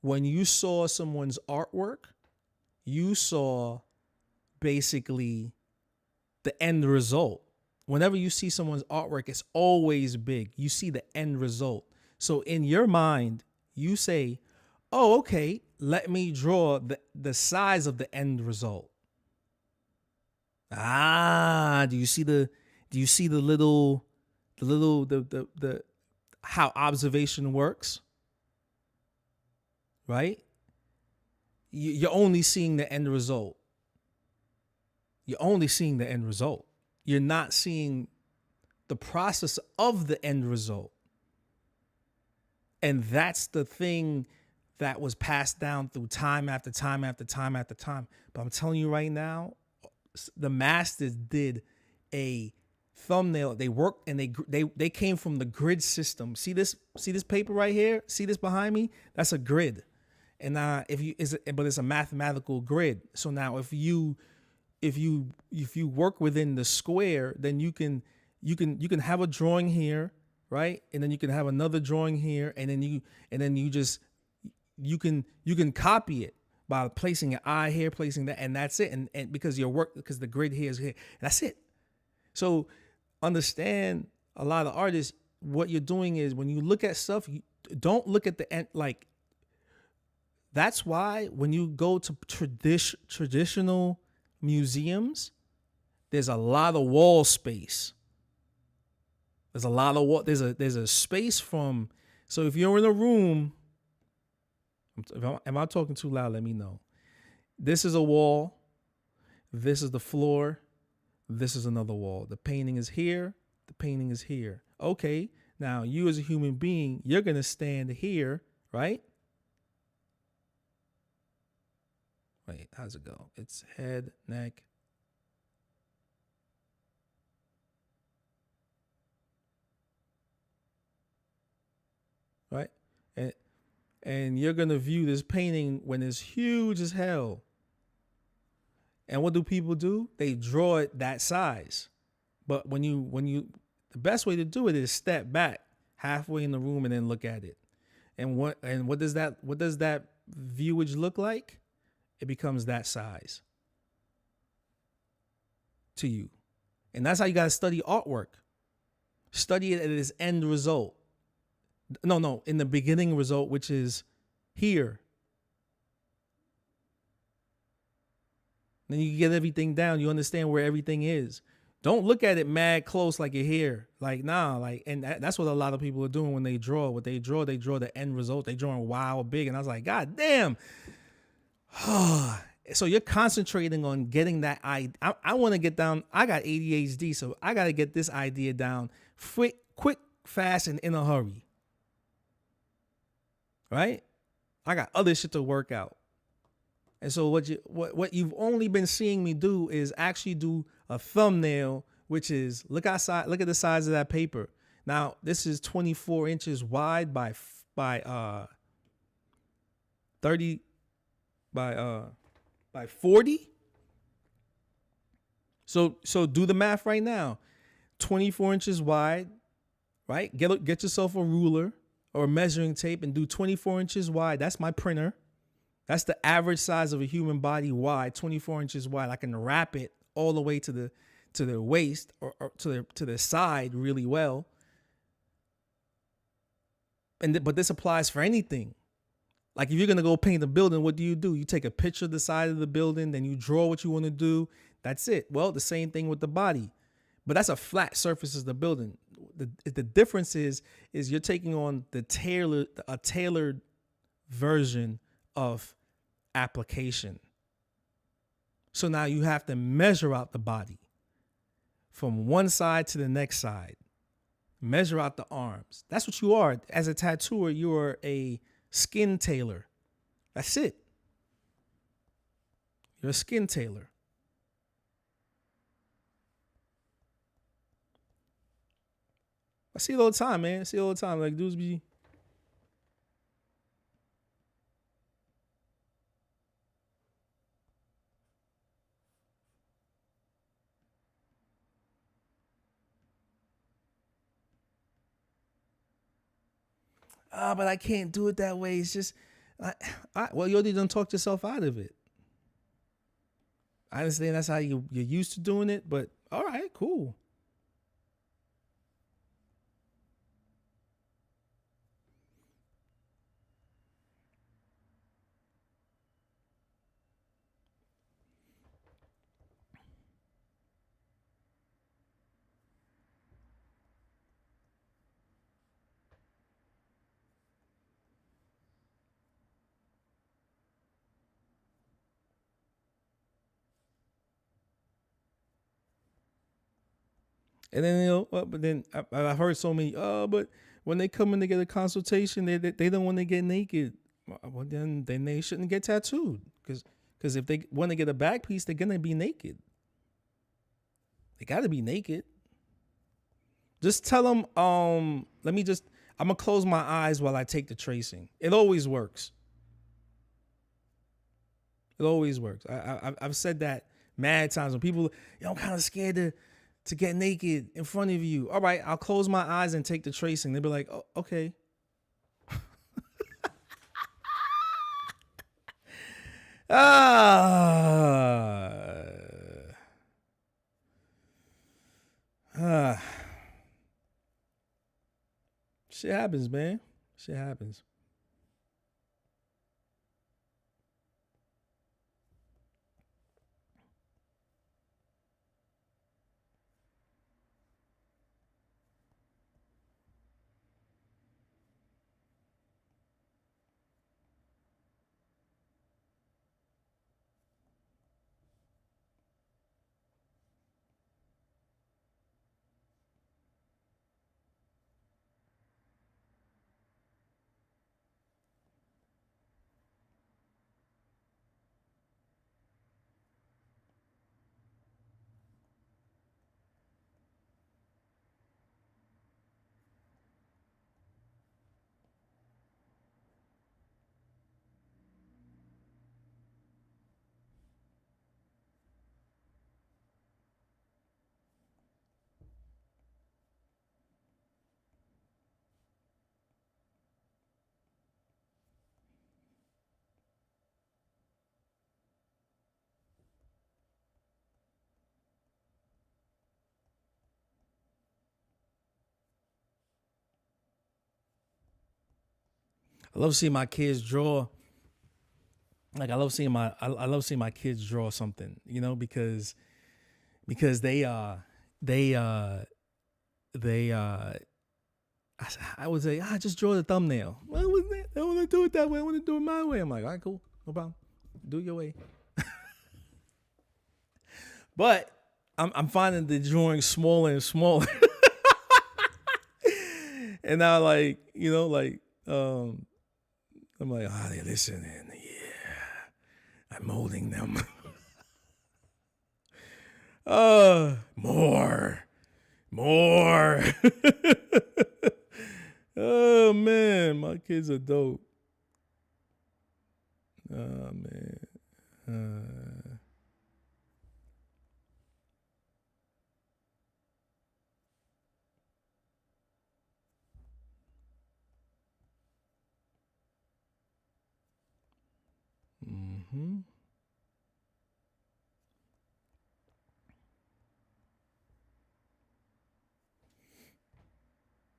when you saw someone's artwork, you saw basically the end result. Whenever you see someone's artwork, it's always big. You see the end result. So in your mind, you say, oh, okay, let me draw the size of the end result. Do you see the how observation works? Right? You're only seeing the end result. You're only seeing the end result. You're not seeing the process of the end result. And that's the thing that was passed down through time after time after time after time. But I'm telling you right now, the masters did a thumbnail. They worked and they came from the grid system. See this paper right here? See this behind me? That's a grid. And but it's a mathematical grid. So now if you work within the square, then you can have a drawing here, right? And then you can have another drawing here, and then you can copy it by placing an eye here, placing that, and that's it. And because because the grid here is here, that's it. So understand, a lot of artists, what you're doing is when you look at stuff, you don't look at the end. Like, that's why when you go to traditional museums, there's a lot of wall space. There's a lot of wall. There's a space from. So if you're in a room, am I talking too loud? Let me know. This is a wall. This is the floor. This is another wall. The painting is here. The painting is here. Okay. Now you as a human being, you're gonna stand here, right? Wait, how's it go? It's head, neck. Right? And you're going to view this painting when it's huge as hell. And what do people do? They draw it that size. But when you the best way to do it is step back halfway in the room and then look at it. And what does that viewage look like? It becomes that size to you. And that's how you got to study artwork. Study it at its end result. No, in the beginning result, which is here. Then you get everything down. You understand where everything is. Don't look at it mad close like you're here. Like, nah, like, and that's what a lot of people are doing when they draw. What they draw the end result. They drawing wild big. And I was like, God damn. So you're concentrating on getting that idea. I want to get down. I got ADHD, so I got to get this idea down quick, fast, and in a hurry. Right? I got other shit to work out. And so what you've only been seeing me do is actually do a thumbnail, which is look outside, look at the size of that paper. Now, this is 24 inches wide by 30 by 40. So do the math right now. 24 inches wide, right? Get yourself a ruler, or a measuring tape and do 24 inches wide. That's my printer. That's the average size of a human body wide, 24 inches wide. I can wrap it all the way to the waist or to the side really well. But this applies for anything. Like if you're going to go paint a building, what do? You take a picture of the side of the building, then you draw what you want to do. That's it. Well, the same thing with the body. But that's a flat surface of the building. The difference is you're taking on a tailored version of application. So now you have to measure out the body from one side to the next side. Measure out the arms. That's what you are. As a tattooer, you are a skin tailor. That's it. You're a skin tailor. I see it all the time, man. I see it all the time. Like dudes be but I can't do it that way. It's just, well, you already done talked yourself out of it. I understand that's how you're used to doing it, but all right, cool. And then but then I've heard so many. But when they come in to get a consultation, they don't want to get naked. Well, then they shouldn't get tattooed because if they want to get a back piece, they're gonna be naked. They got to be naked. Just tell them. I'm gonna close my eyes while I take the tracing. It always works. It always works. I've said that mad times when people, I'm kind of scared to get naked in front of you. All right, I'll close my eyes and take the tracing. They'll be like, oh, okay. Shit happens, man. Shit happens. I love seeing my kids draw. Like I love seeing my kids draw something, because they I would say, just draw the thumbnail. Well, I don't want to do it that way. I want to do it my way. I'm like, all right, cool, no problem. Do it your way. But I'm finding the drawing smaller and smaller. And now, I'm like, they're listening. Yeah, I'm molding them. More. Oh man, my kids are dope. Oh man.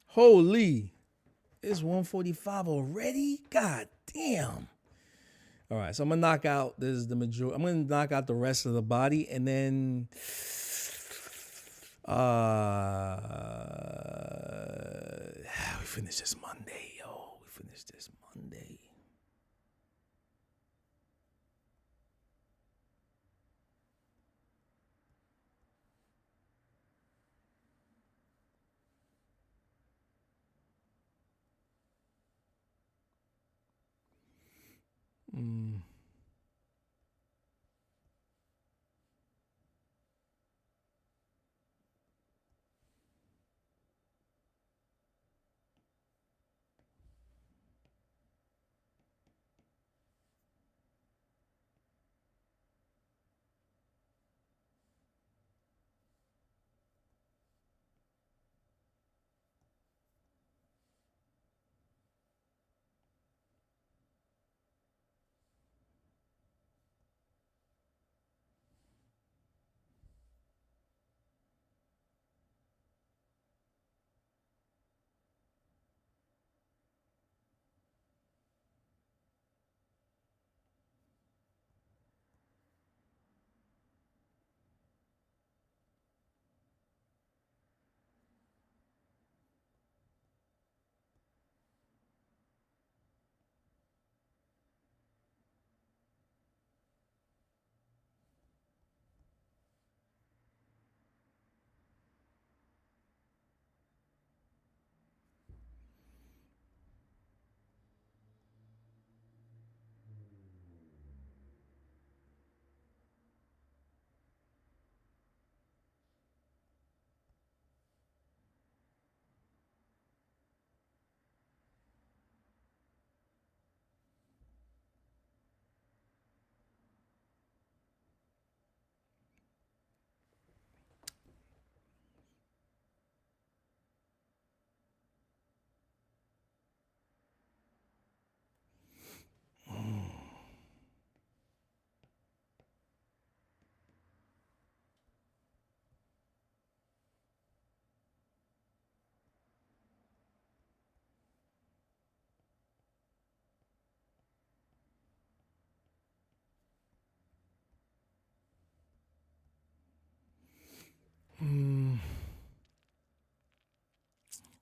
Holy, it's 1:45 already. God damn. All right, so I'm gonna knock out. This is the majority. I'm gonna knock out the rest of the body, and then we finish this Monday, yo. We finish this Monday.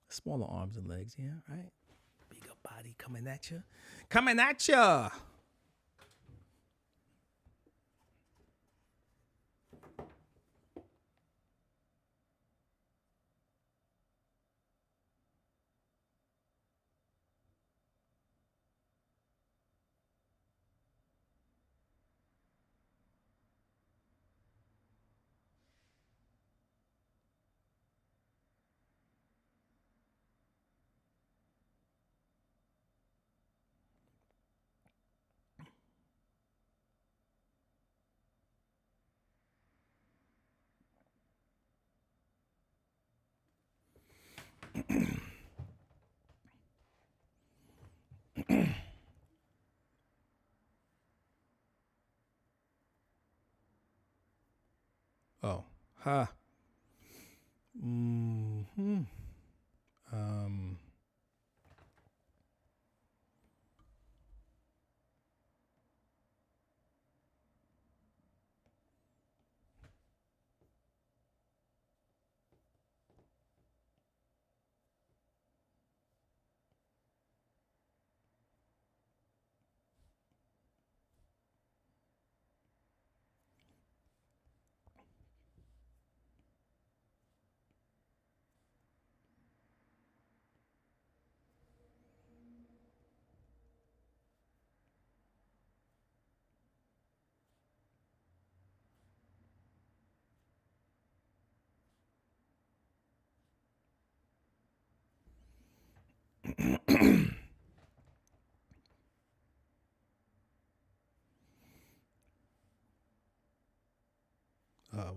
Smaller arms and legs, yeah, right? Bigger body coming at you. Coming at you. Oh, ha. Mm-hmm.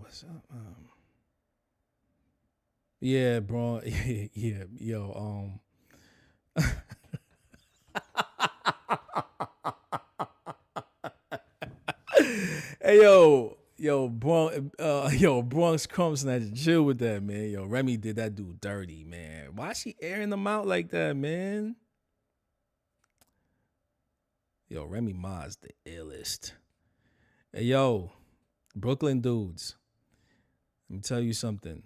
What's up? Yeah, bro. Yeah, yo. Bronx Crumpson had to chill with that, man. Yo, Remy did that dude dirty, man. Why she airing them out like that, man? Yo, Remy Ma's the illest. Hey, yo, Brooklyn dudes. Let me tell you something.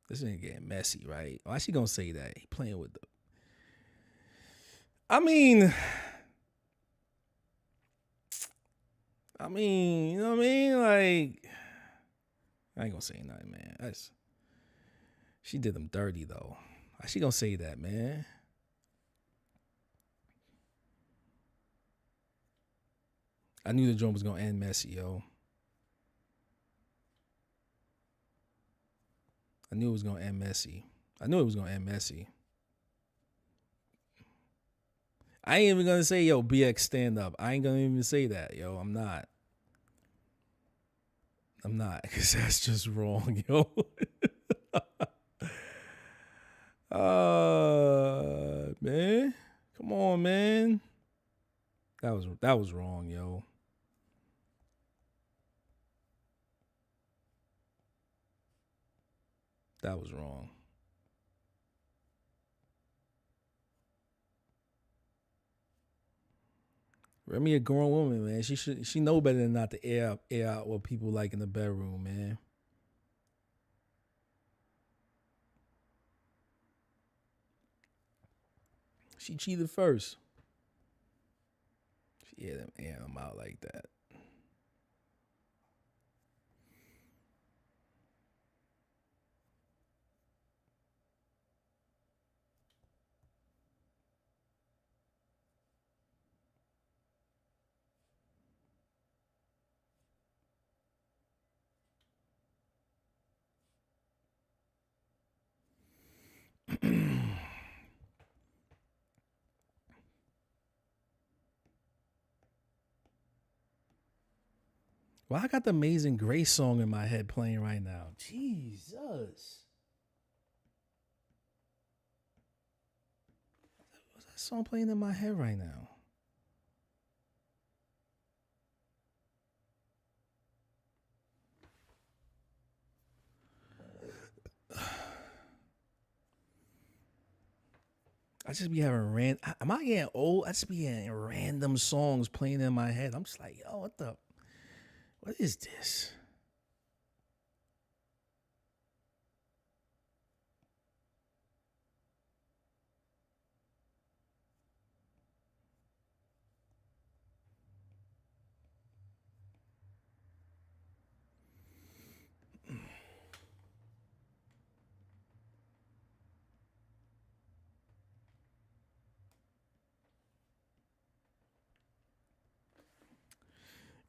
This ain't getting messy, right? Why she gonna say that? He playing with the. I mean, you know what I mean? Like, I ain't gonna say nothing, man. She did them dirty though. Why she gonna say that, man? I knew the joint was gonna end messy, yo. I knew it was gonna end messy. I ain't even gonna say, yo, BX stand up. I ain't gonna even say that, yo. I'm not. Because that's just wrong, yo. Man. Come on, man. That was wrong, yo. That was wrong. Remy a grown woman, man. She know better than not to air out what people like in the bedroom, man. She cheated first. She aired them out like that. Well, I got the Amazing Grace song in my head playing right now. Jesus. What's that song playing in my head right now? I just be having am I getting old? I just be having random songs playing in my head. I'm just like, yo, what is this?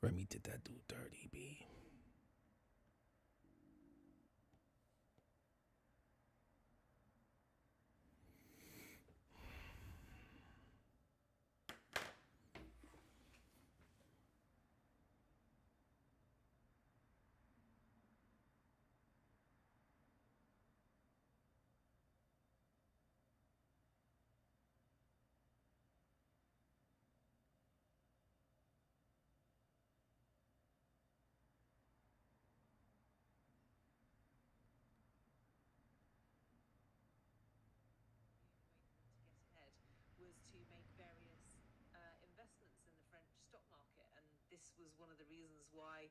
Remy did that dude dirty, B. was to make various investments in the French stock market, and this was one of the reasons why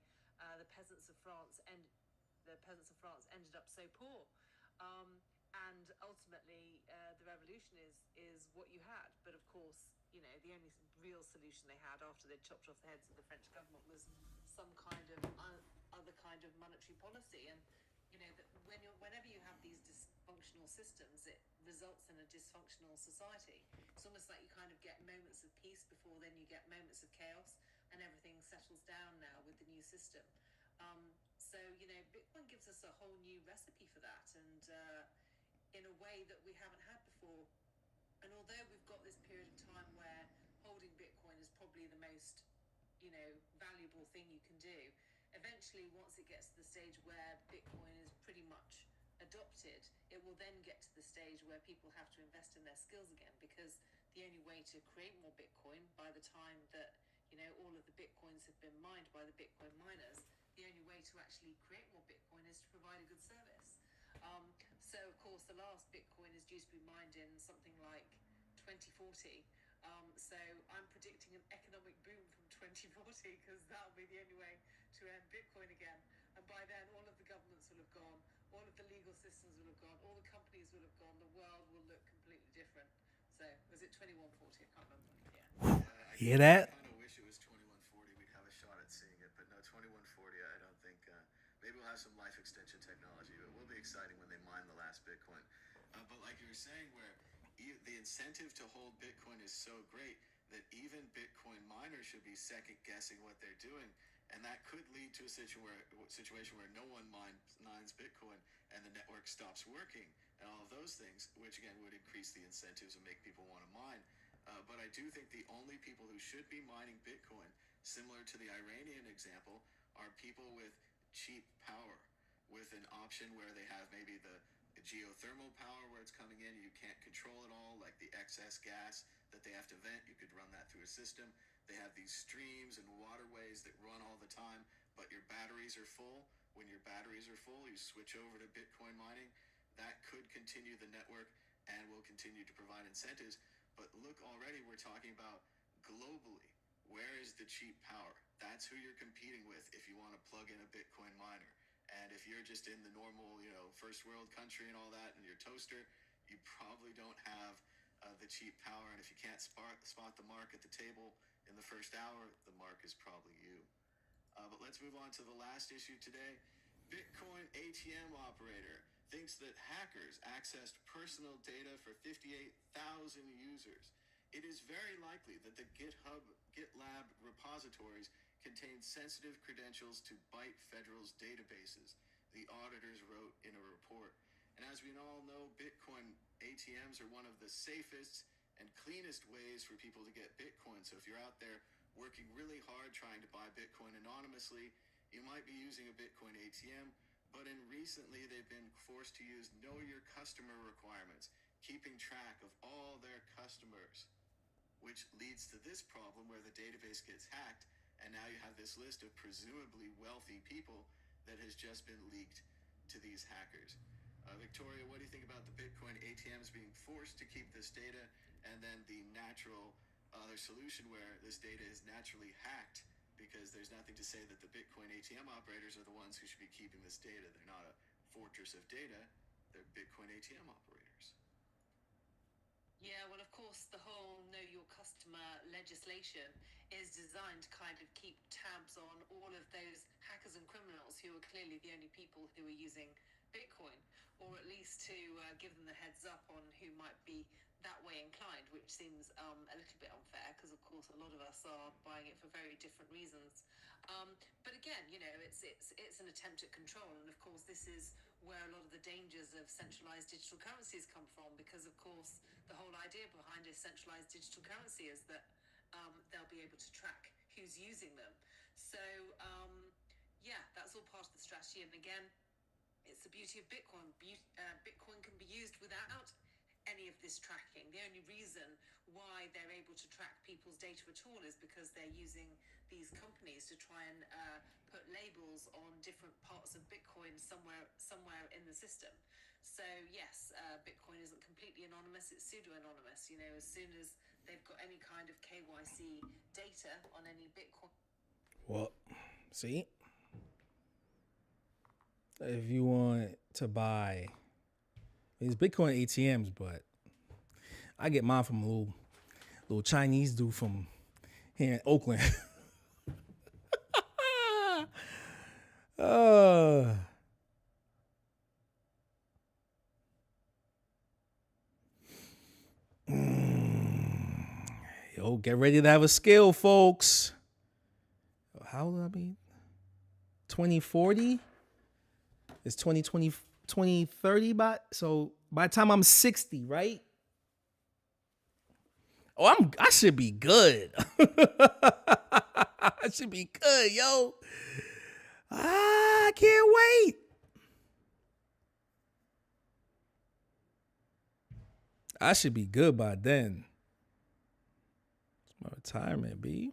the peasants of France ended up so poor. And ultimately, the revolution is what you had. But of course, you know, the only real solution they had after they chopped off the heads of the French government was some kind of other kind of monetary policy. And you know that whenever you have these dysfunctional systems, it results in a dysfunctional society. It's almost like you kind of get moments of peace before then you get moments of chaos, and everything settles down now with the new system. So you know, Bitcoin gives us a whole new recipe for that, and in a way that we haven't had before. And although we've got this period of time where holding Bitcoin is probably the most, you know, valuable thing you can do, eventually once it gets to the stage where Bitcoin is pretty much adopted, it will then get to the stage where people have to invest in their skills again, because the only way to create more Bitcoin by the time that, all of the Bitcoins have been mined by the Bitcoin miners, the only way to actually create more Bitcoin is to provide a good service. So, of course, the last Bitcoin is due to be mined in something like 2040. So I'm predicting an economic boom from 2040 because that'll be the only way to end Bitcoin again. And by then, all of the governments will have gone, all of the legal systems will have gone, all the companies will have gone, the world will look completely different. So, was it 2140? I can't remember. Yeah. Hear that? I kind of wish it was 2140. We'd have a shot at seeing it, but no, 2140. I don't think. Maybe we'll have some life extension technology, but it will be exciting when they mine the last Bitcoin. But like you were saying, where the incentive to hold Bitcoin is so great that even Bitcoin miners should be second guessing what they're doing, and that could lead to a situation where no one mines Bitcoin and the network stops working, and all of those things, which again would increase the incentives and make people want to mine. But I do think the only people who should be mining Bitcoin, similar to the Iranian example, are people with cheap power, with an option where they have maybe the geothermal power where it's coming in, you can't control it all, like the excess gas that they have to vent, you could run that through a system. They have these streams and waterways that run all the time, but your batteries are full. When your batteries are full, you switch over to Bitcoin mining. That could continue the network and will continue to provide incentives. But look, already we're talking about globally. Where is the cheap power? That's who you're competing with if you want to plug in a Bitcoin miner. And if you're just in the normal, first world country and all that, and your toaster, you probably don't have the cheap power. And if you can't spot the mark at the table in the first hour, the mark is probably you. But let's move on to the last issue today. Bitcoin ATM operator thinks that hackers accessed personal data for 58,000 users. It is very likely that the GitLab repositories contain sensitive credentials to Byte Federal's databases, the auditors wrote in a report. And as we all know, Bitcoin ATMs are one of the safest and cleanest ways for people to get Bitcoin. So if you're out there working really hard trying to buy Bitcoin anonymously, you might be using a Bitcoin ATM, but recently they've been forced to use Know Your Customer requirements, keeping track of all their customers, which leads to this problem where the database gets hacked, and now you have this list of presumably wealthy people that has just been leaked to these hackers. Victoria, what do you think about the Bitcoin ATMs being forced to keep this data, and then the natural other solution where this data is naturally hacked, because there's nothing to say that the Bitcoin ATM operators are the ones who should be keeping this data. They're not a fortress of data, they're Bitcoin ATM operators. Yeah, well, of course, the whole Know Your Customer legislation is designed to kind of keep tabs on all of those hackers and criminals who are clearly the only people who are using Bitcoin, or at least to give them the heads up on who might be that way inclined, which seems a little bit unfair because, of course, a lot of us are buying it for very different reasons. But again, it's an attempt at control, and of course, this is where a lot of the dangers of centralized digital currencies come from, because, of course, the whole idea behind a centralized digital currency is that they'll be able to track who's using them. So, yeah, that's all part of the strategy. And again, it's the beauty of Bitcoin. Bitcoin can be used without any of this tracking. The only reason why they're able to track people's data at all is because they're using these companies to try and put labels on different parts of Bitcoin somewhere in the system. So yes, Bitcoin isn't completely anonymous, it's pseudo-anonymous. As soon as they've got any kind of KYC data on any Bitcoin. Well, see, if you want to buy these Bitcoin ATMs, but I get mine from a little Chinese dude from here in Oakland. Yo, get ready to have a skill, folks. How old will I be? 2040? It's 2020, 2030, so by the time I'm 60, right? Oh, I should be good. I should be good, yo. I can't wait. I should be good by then. It's my retirement, B.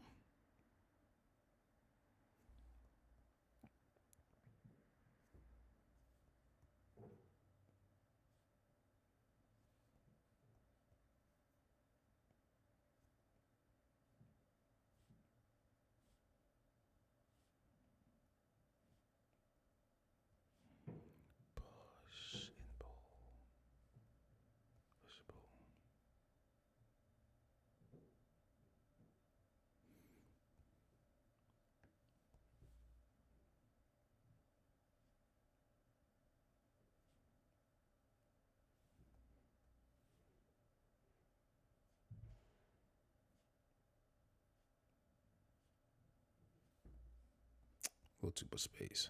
little too much space.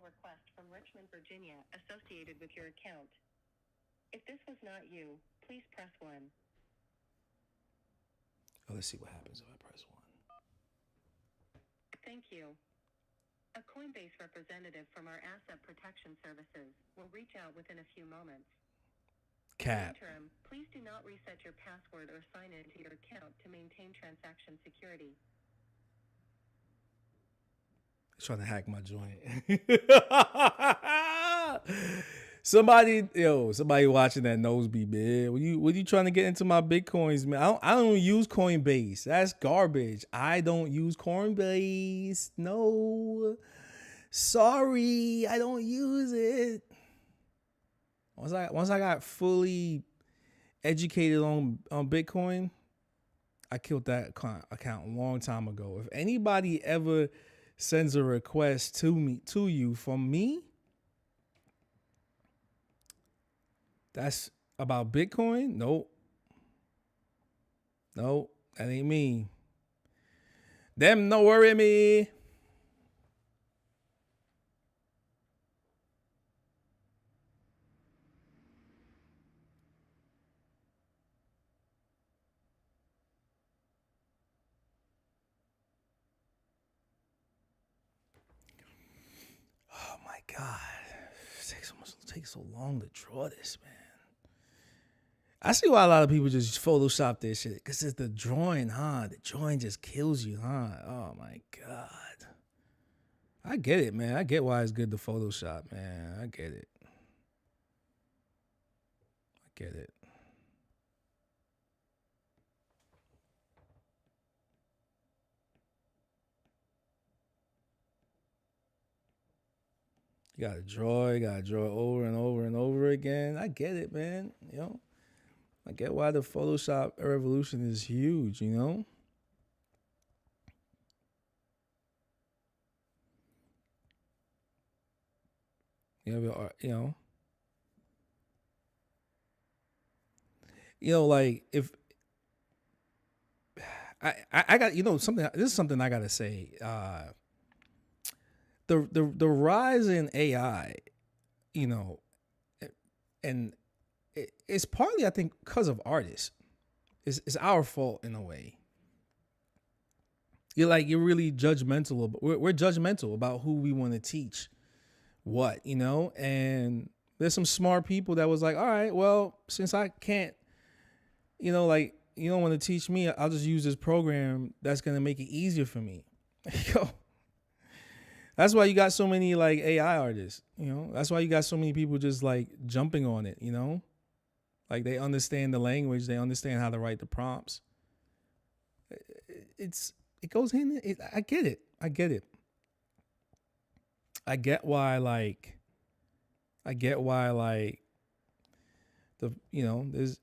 Request from Richmond, Virginia, associated with your account. If this was not you, please press 1. Oh, let's see what happens if I press 1. Thank you. A Coinbase representative from our asset protection services will reach out within a few moments. Cap. In the interim, please do not reset your password or sign into your account to maintain transaction security. Trying to hack my joint. Somebody watching that knows me, man. When you trying to get into my Bitcoins, man? I don't use Coinbase. That's garbage. I don't use Coinbase. No. Sorry, I don't use it. Once I got fully educated on Bitcoin, I killed that account a long time ago. If anybody ever sends a request to you from me that's about Bitcoin, nope, that ain't me. Them no worry me. Oh my God. It takes so long to draw this, man. I see why a lot of people just Photoshop this shit. Because it's the drawing, huh? The drawing just kills you, huh? Oh my God. I get it, man. I get why it's good to Photoshop, man. I get it. You gotta draw over and over and over again. I get it, man. You know, I get why the Photoshop revolution is huge, you know? Like if I got, something, this is something I gotta say. The rise in AI, and it's partly, I think, because of artists. It's our fault in a way. You're really judgmental. We're judgmental about who we want to teach what, and there's some smart people that was like, all right, well, since I can't, you don't want to teach me, I'll just use this program that's going to make it easier for me. That's why you got so many like AI artists, that's why you got so many people just like jumping on it, like they understand the language, they understand how to write the prompts. It goes in. I get it. I get why there's,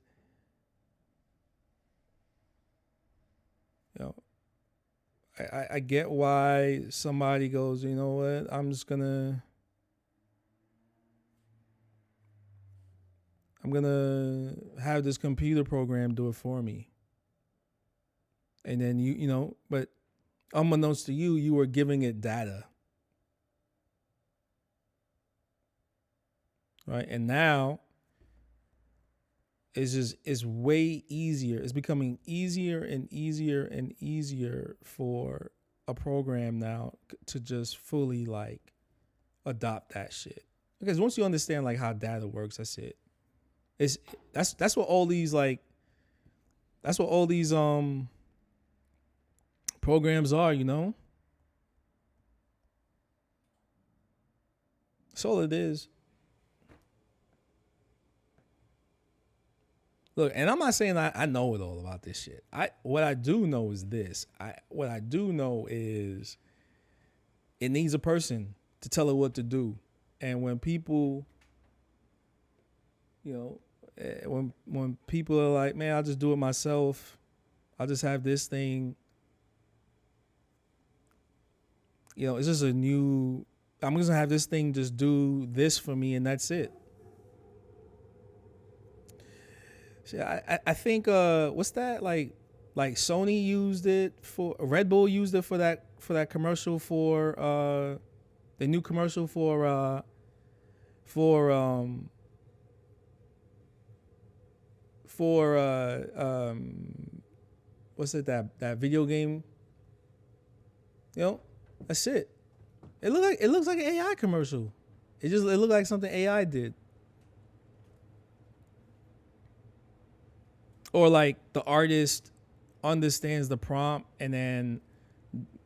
I get why somebody goes, you know what, I'm gonna have this computer program do it for me. And then but unbeknownst to you, you were giving it data. Right? And now it's way easier. It's becoming easier and easier and easier for a program now to just fully like adopt that shit. Because once you understand like how data works, that's it. That's what all these programs are, That's all it is. Look, and I'm not saying I know it all about this shit. What I do know is this. What I do know is it needs a person to tell it what to do. And when people You know, when people are like, man, I'll just do it myself. I'll just have this thing. You know, it's just a new. I'm just gonna have this thing just do this for me, and that's it. So I think what's that like Sony used it for Red Bull used it for that commercial for the new commercial for what's it that video game, you know, that's it. It looks like an AI commercial. It looked like something AI did. Or like the artist understands the prompt and then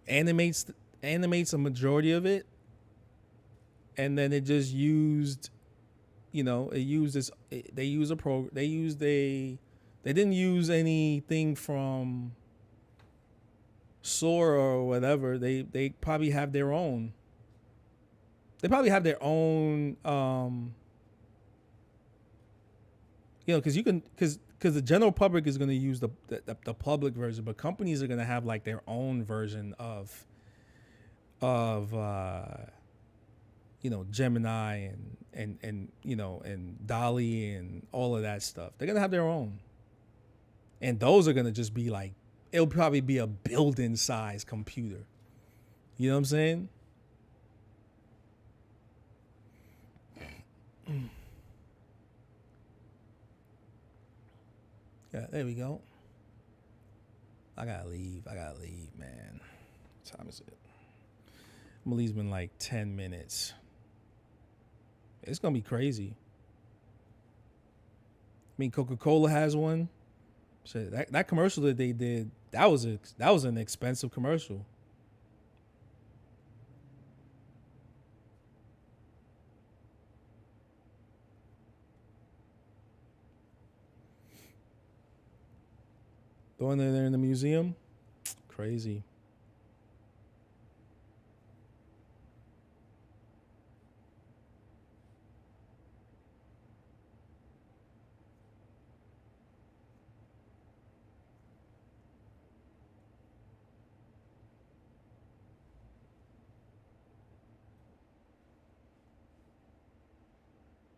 animates a majority of it, and then it just used, you know, it used this. They use a pro. They didn't use anything from Sora or whatever. They probably have their own. They probably have their own. You know, because the general public is going to use the public version, but companies are going to have like their own version of you know, Gemini and you know, and DALL-E and all of that stuff. They're going to have their own, and those are going to just be like, it'll probably be a building size computer. You know what I'm saying? Yeah, there we go. I gotta leave, man. What time is it? I'm gonna leave in like 10 minutes. It's gonna be crazy. I mean, Coca-Cola has one. Shit, that commercial that they did, that was an expensive commercial. The one there in the museum, crazy.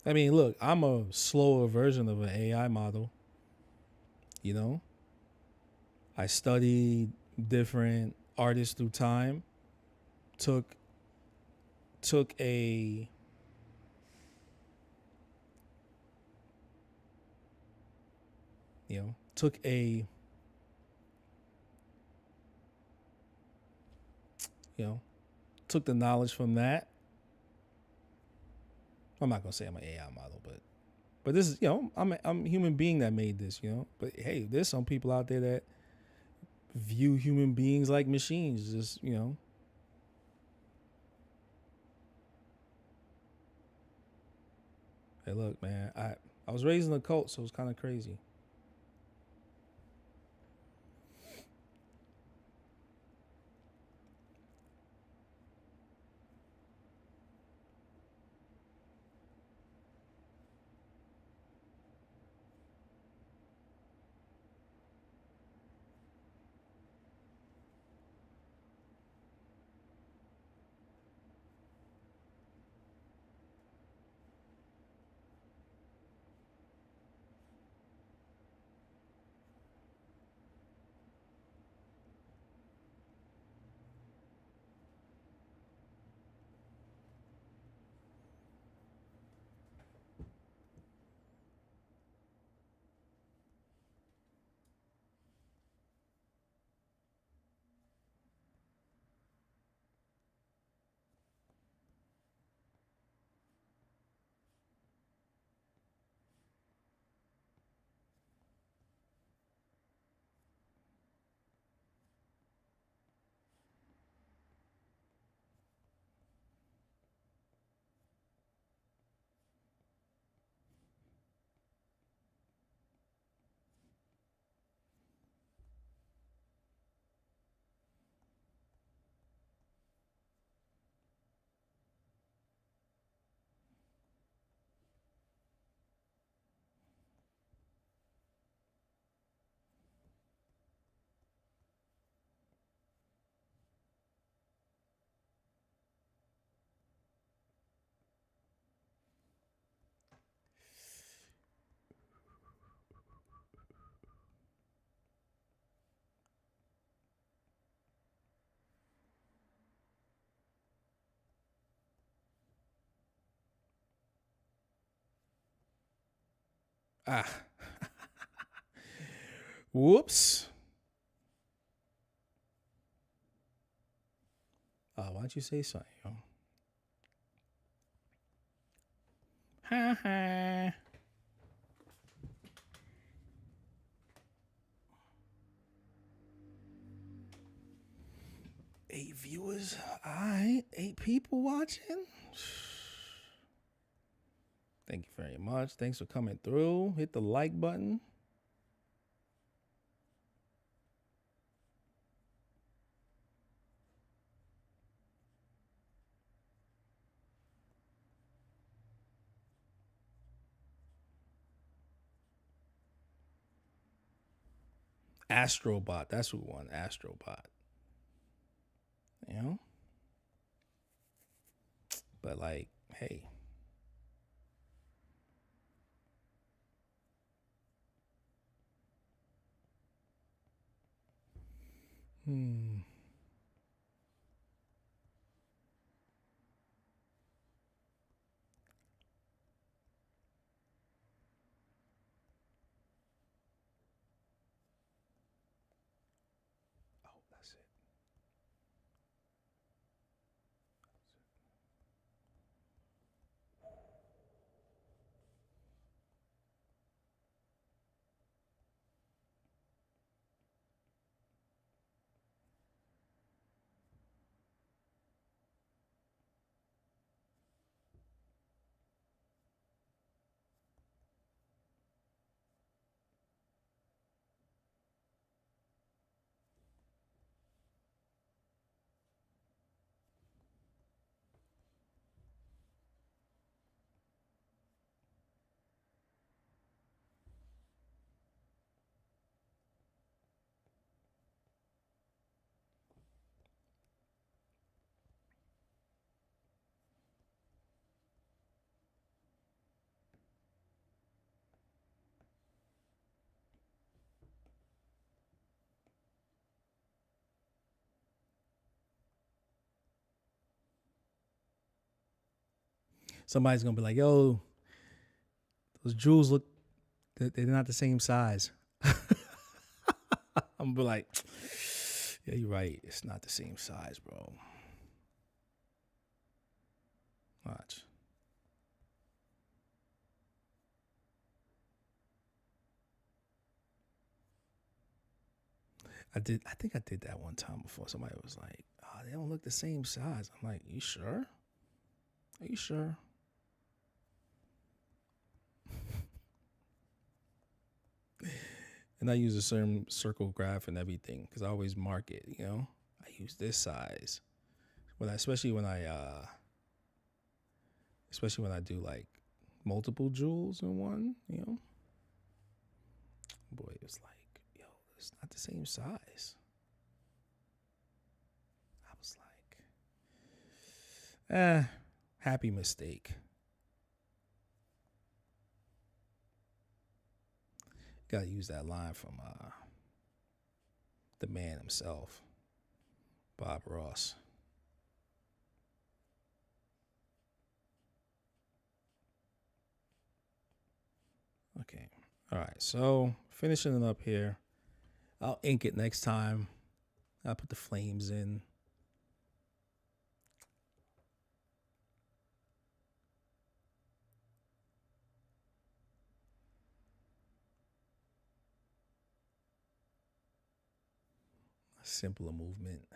I mean, look, I'm a slower version of an AI model. You know, I studied different artists through time. Took a took a took the knowledge from that. I'm not gonna say I'm an AI model, but this is, you know, I'm a human being that made this, you know. But hey, there's some people out there that view human beings like machines, just, you know. Hey, look, man, I was raised in a cult, so it's kind of crazy. Ah. Whoops. Why don't you say something, yo? Ha ha. 8 viewers. All right. 8 people watching. Thank you very much. Thanks for coming through. Hit the like button. Astrobot. That's who won. Astrobot. You know? But like, hey. Oh, that's it. Somebody's gonna be like, yo, those jewels look, they're not the same size. I'm gonna be like, yeah, you're right. It's not the same size, bro. Watch. I think I did that one time before. Somebody was like, oh, they don't look the same size. I'm like, you sure? Are you sure? And I use a certain circle graph and everything because I always mark it, you know? I use this size. Especially when I do like multiple jewels in one, you know? Boy, it was like, yo, it's not the same size. I was like, happy mistake. Gotta use that line from the man himself, Bob Ross. Okay. All right. So finishing it up here. I'll ink it next time. I'll put the flames in. A simpler movement.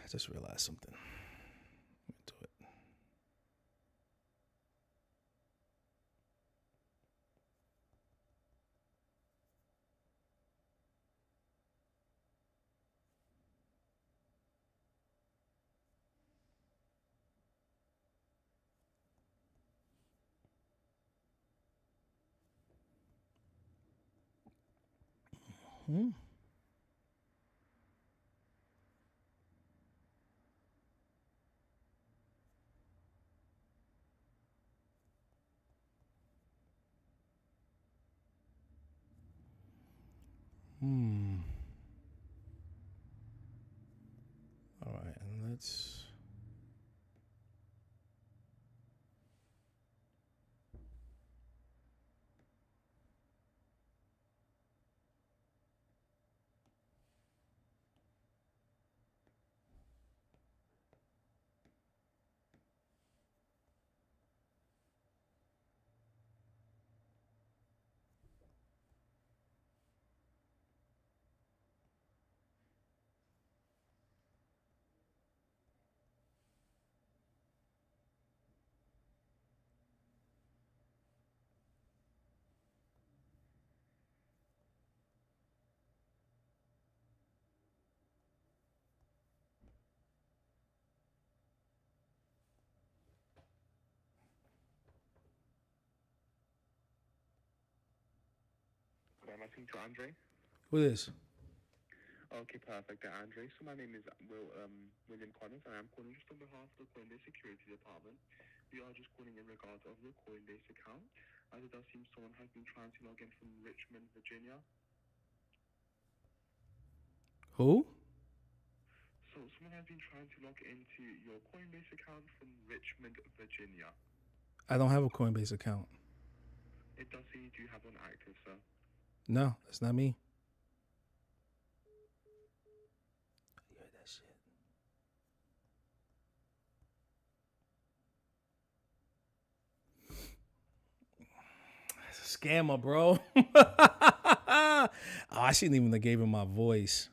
I just realized something. Let me do it. All right, and let's. Am I speaking to Andre? Who is? Okay, perfect. Andre. So my name is William Collins, and I'm calling just on behalf of the Coinbase Security Department. We are just calling in regards of your Coinbase account, as it does seem someone has been trying to log in from Richmond, Virginia. Who? So someone has been trying to log into your Coinbase account from Richmond, Virginia. I don't have a Coinbase account. It does say you do have one active, sir. No, that's not me. You heard that shit? That's a scammer, bro. Oh, I shouldn't even have gave him my voice.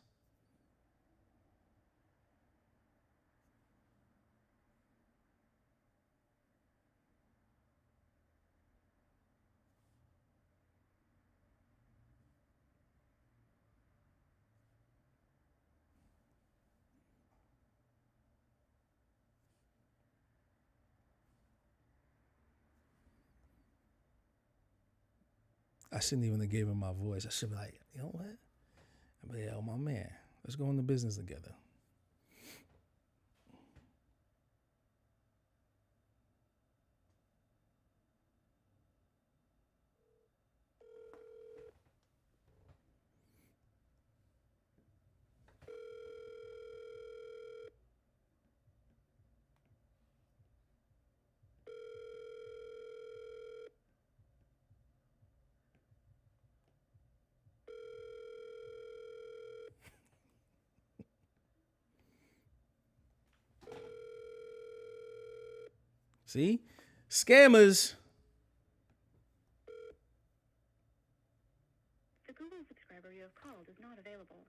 I shouldn't even have gave him my voice. I should be like, you know what? I'd be like, yo, my man, let's go into business together. See? Scammers. The Google subscriber you have called is not available.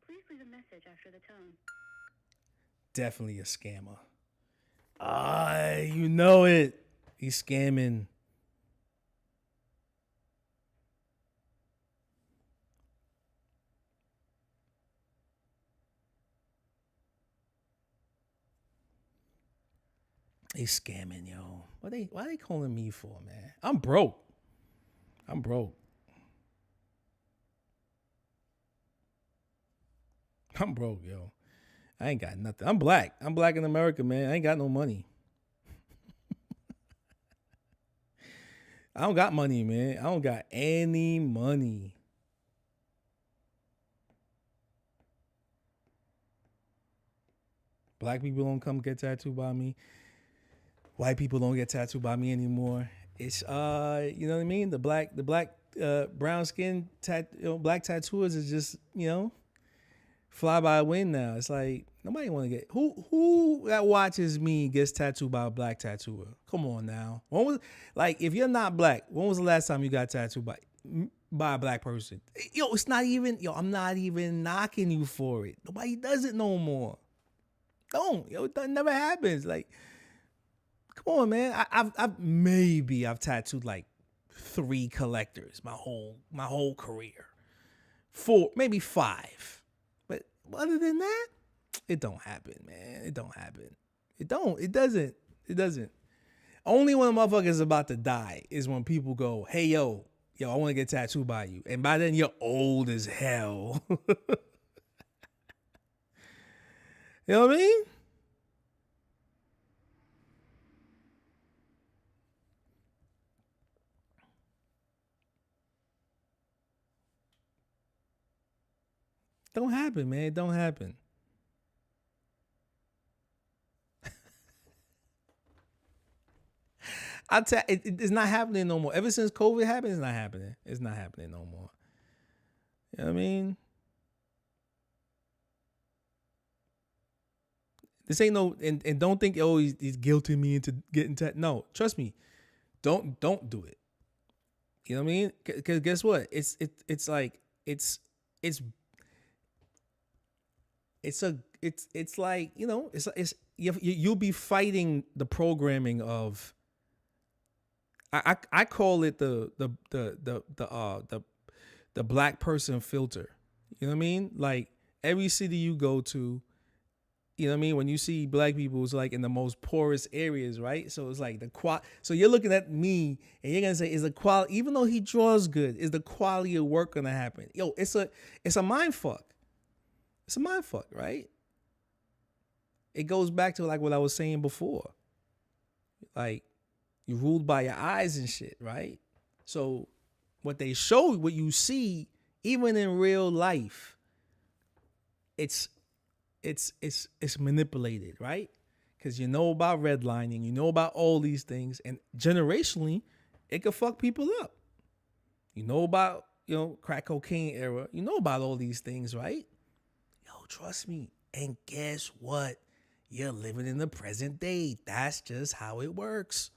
Please leave a message after the tone. Definitely a scammer. You know it. He's scamming. He's scamming, yo. Why they calling me for, man? I'm broke. I'm broke, yo. I ain't got nothing. I'm black. I'm black in America, man. I ain't got no money. I don't got money, man. I don't got any money. Black people don't come get tattooed by me. White people don't get tattooed by me anymore. It's you know what I mean? The black brown skin black tattooers is just, fly by the wind now. It's like nobody want to get who that watches me gets tattooed by a black tattooer. Come on now. When was, like, if you're not black, when was the last time you got tattooed by a black person? Yo, it's not even, I'm not even knocking you for it. Nobody does it no more. Don't, it never happens. Like, come on, man. I've tattooed like 3 collectors my whole career. 4, maybe 5. But other than that, it don't happen, man. It don't happen. It doesn't. Only when a motherfucker is about to die is when people go, hey, yo, I want to get tattooed by you. And by then, you're old as hell. You know what I mean? Don't happen, man. It don't happen. It's not happening no more. Ever since COVID happened, it's not happening. It's not happening no more. You know what I mean? This ain't no, and don't think, oh, he's guilting me into getting no, trust me. Don't do it. You know what I mean? Because guess what? It's like you know, you'll be fighting the programming of. I call it the black person filter. You know what I mean? Like every city you go to, you know what I mean? When you see black people, it's like in the most poorest areas, right? So it's like so you're looking at me and you're gonna say, is the quality, even though he draws good, is the quality of work gonna happen? Yo, it's a mind fuck. It's a mind fuck, right? It goes back to like what I was saying before. Like, you ruled by your eyes and shit, right? So what they show, what you see, even in real life, it's manipulated, right? Because you know about redlining, you know about all these things, and generationally, it could fuck people up. You know about, you know, crack cocaine era. You know about all these things, right? Yo, trust me. And guess what? You're living in the present day. That's just how it works.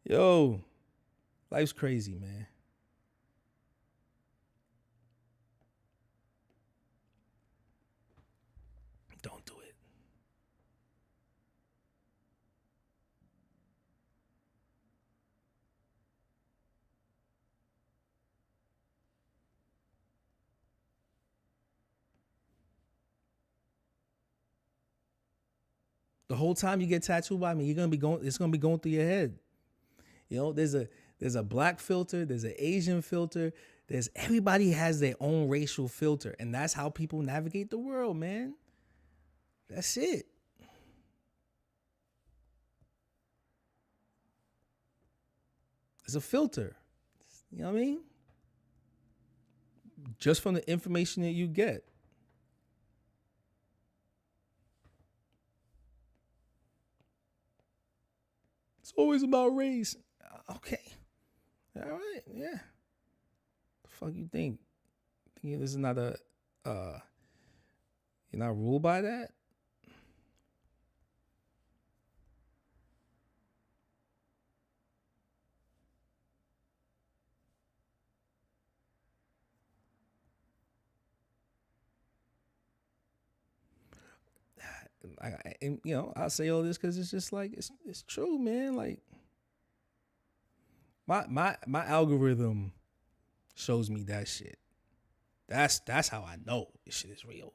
Yo, life's crazy, man. Don't do it. The whole time you get tattooed by me, it's gonna be going through your head. You know, there's a black filter, there's an Asian filter, everybody has their own racial filter, and that's how people navigate the world, man. That's it. It's a filter. You know what I mean? Just from the information that you get. It's always about race. Okay. All right. Yeah. The fuck you think? Think this is not a you're not ruled by that? And you know, I'll say all this because it's just like it's true, man. Like my algorithm shows me that shit. That's how I know this shit is real.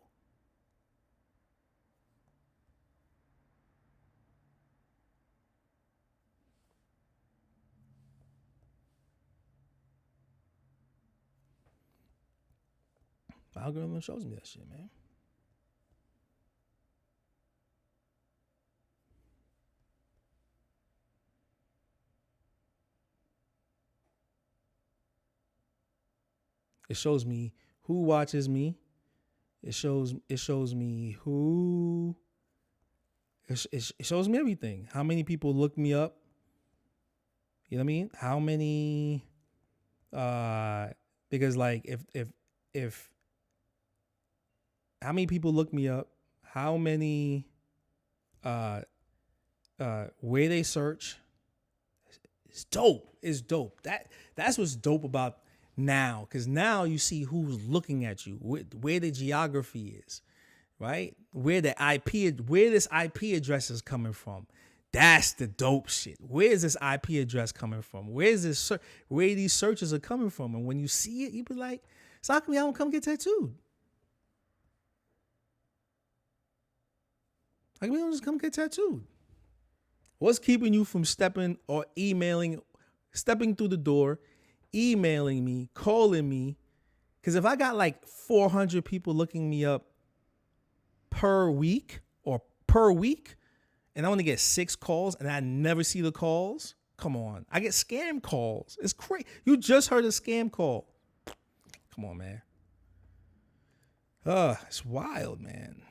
My algorithm shows me that shit, man. It shows me who watches me. It shows me who. It shows me everything. How many people look me up? You know what I mean? How many? Because like if how many people look me up? How many? Where they search. It's dope. It's dope. That's what's dope about now, because now you see who's looking at you, where the geography is, right? Where this IP address is coming from. That's the dope shit. Where's this IP address coming from? Where these searches are coming from? And when you see it, you be like, so how come y'all don't come get tattooed? How come you don't just come get tattooed? What's keeping you from stepping through the door, emailing me, calling me? Because if I got like 400 people looking me up per week, and I only get 6 calls and I never see the calls, Come on. I get scam calls. It's crazy. You just heard a scam call. Come on, man. It's wild, man.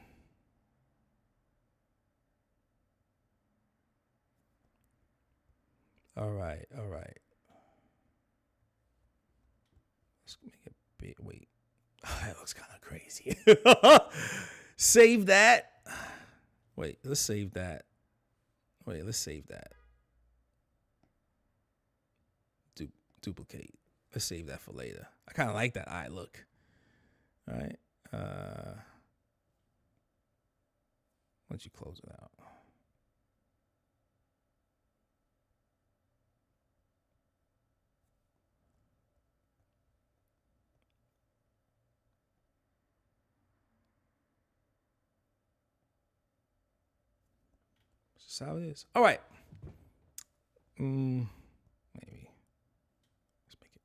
All right. Let's make it big. Wait. That looks kind of crazy. Save that. Wait, let's save that. Duplicate. Let's save that for later. I kind of like that eye look. All right. Once you close it out. That's how it is. All right. Maybe. Let's make it.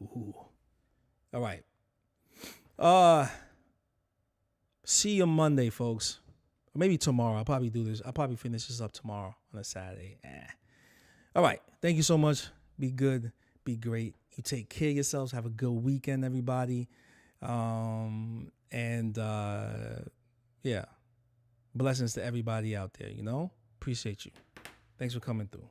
Ooh. All right. See you Monday, folks. Or maybe tomorrow. I'll probably do this. I'll probably finish this up tomorrow on a Saturday. All right. Thank you so much. Be good. Be great. You take care of yourselves. Have a good weekend, everybody. Yeah. Blessings to everybody out there, you know? Appreciate you. Thanks for coming through.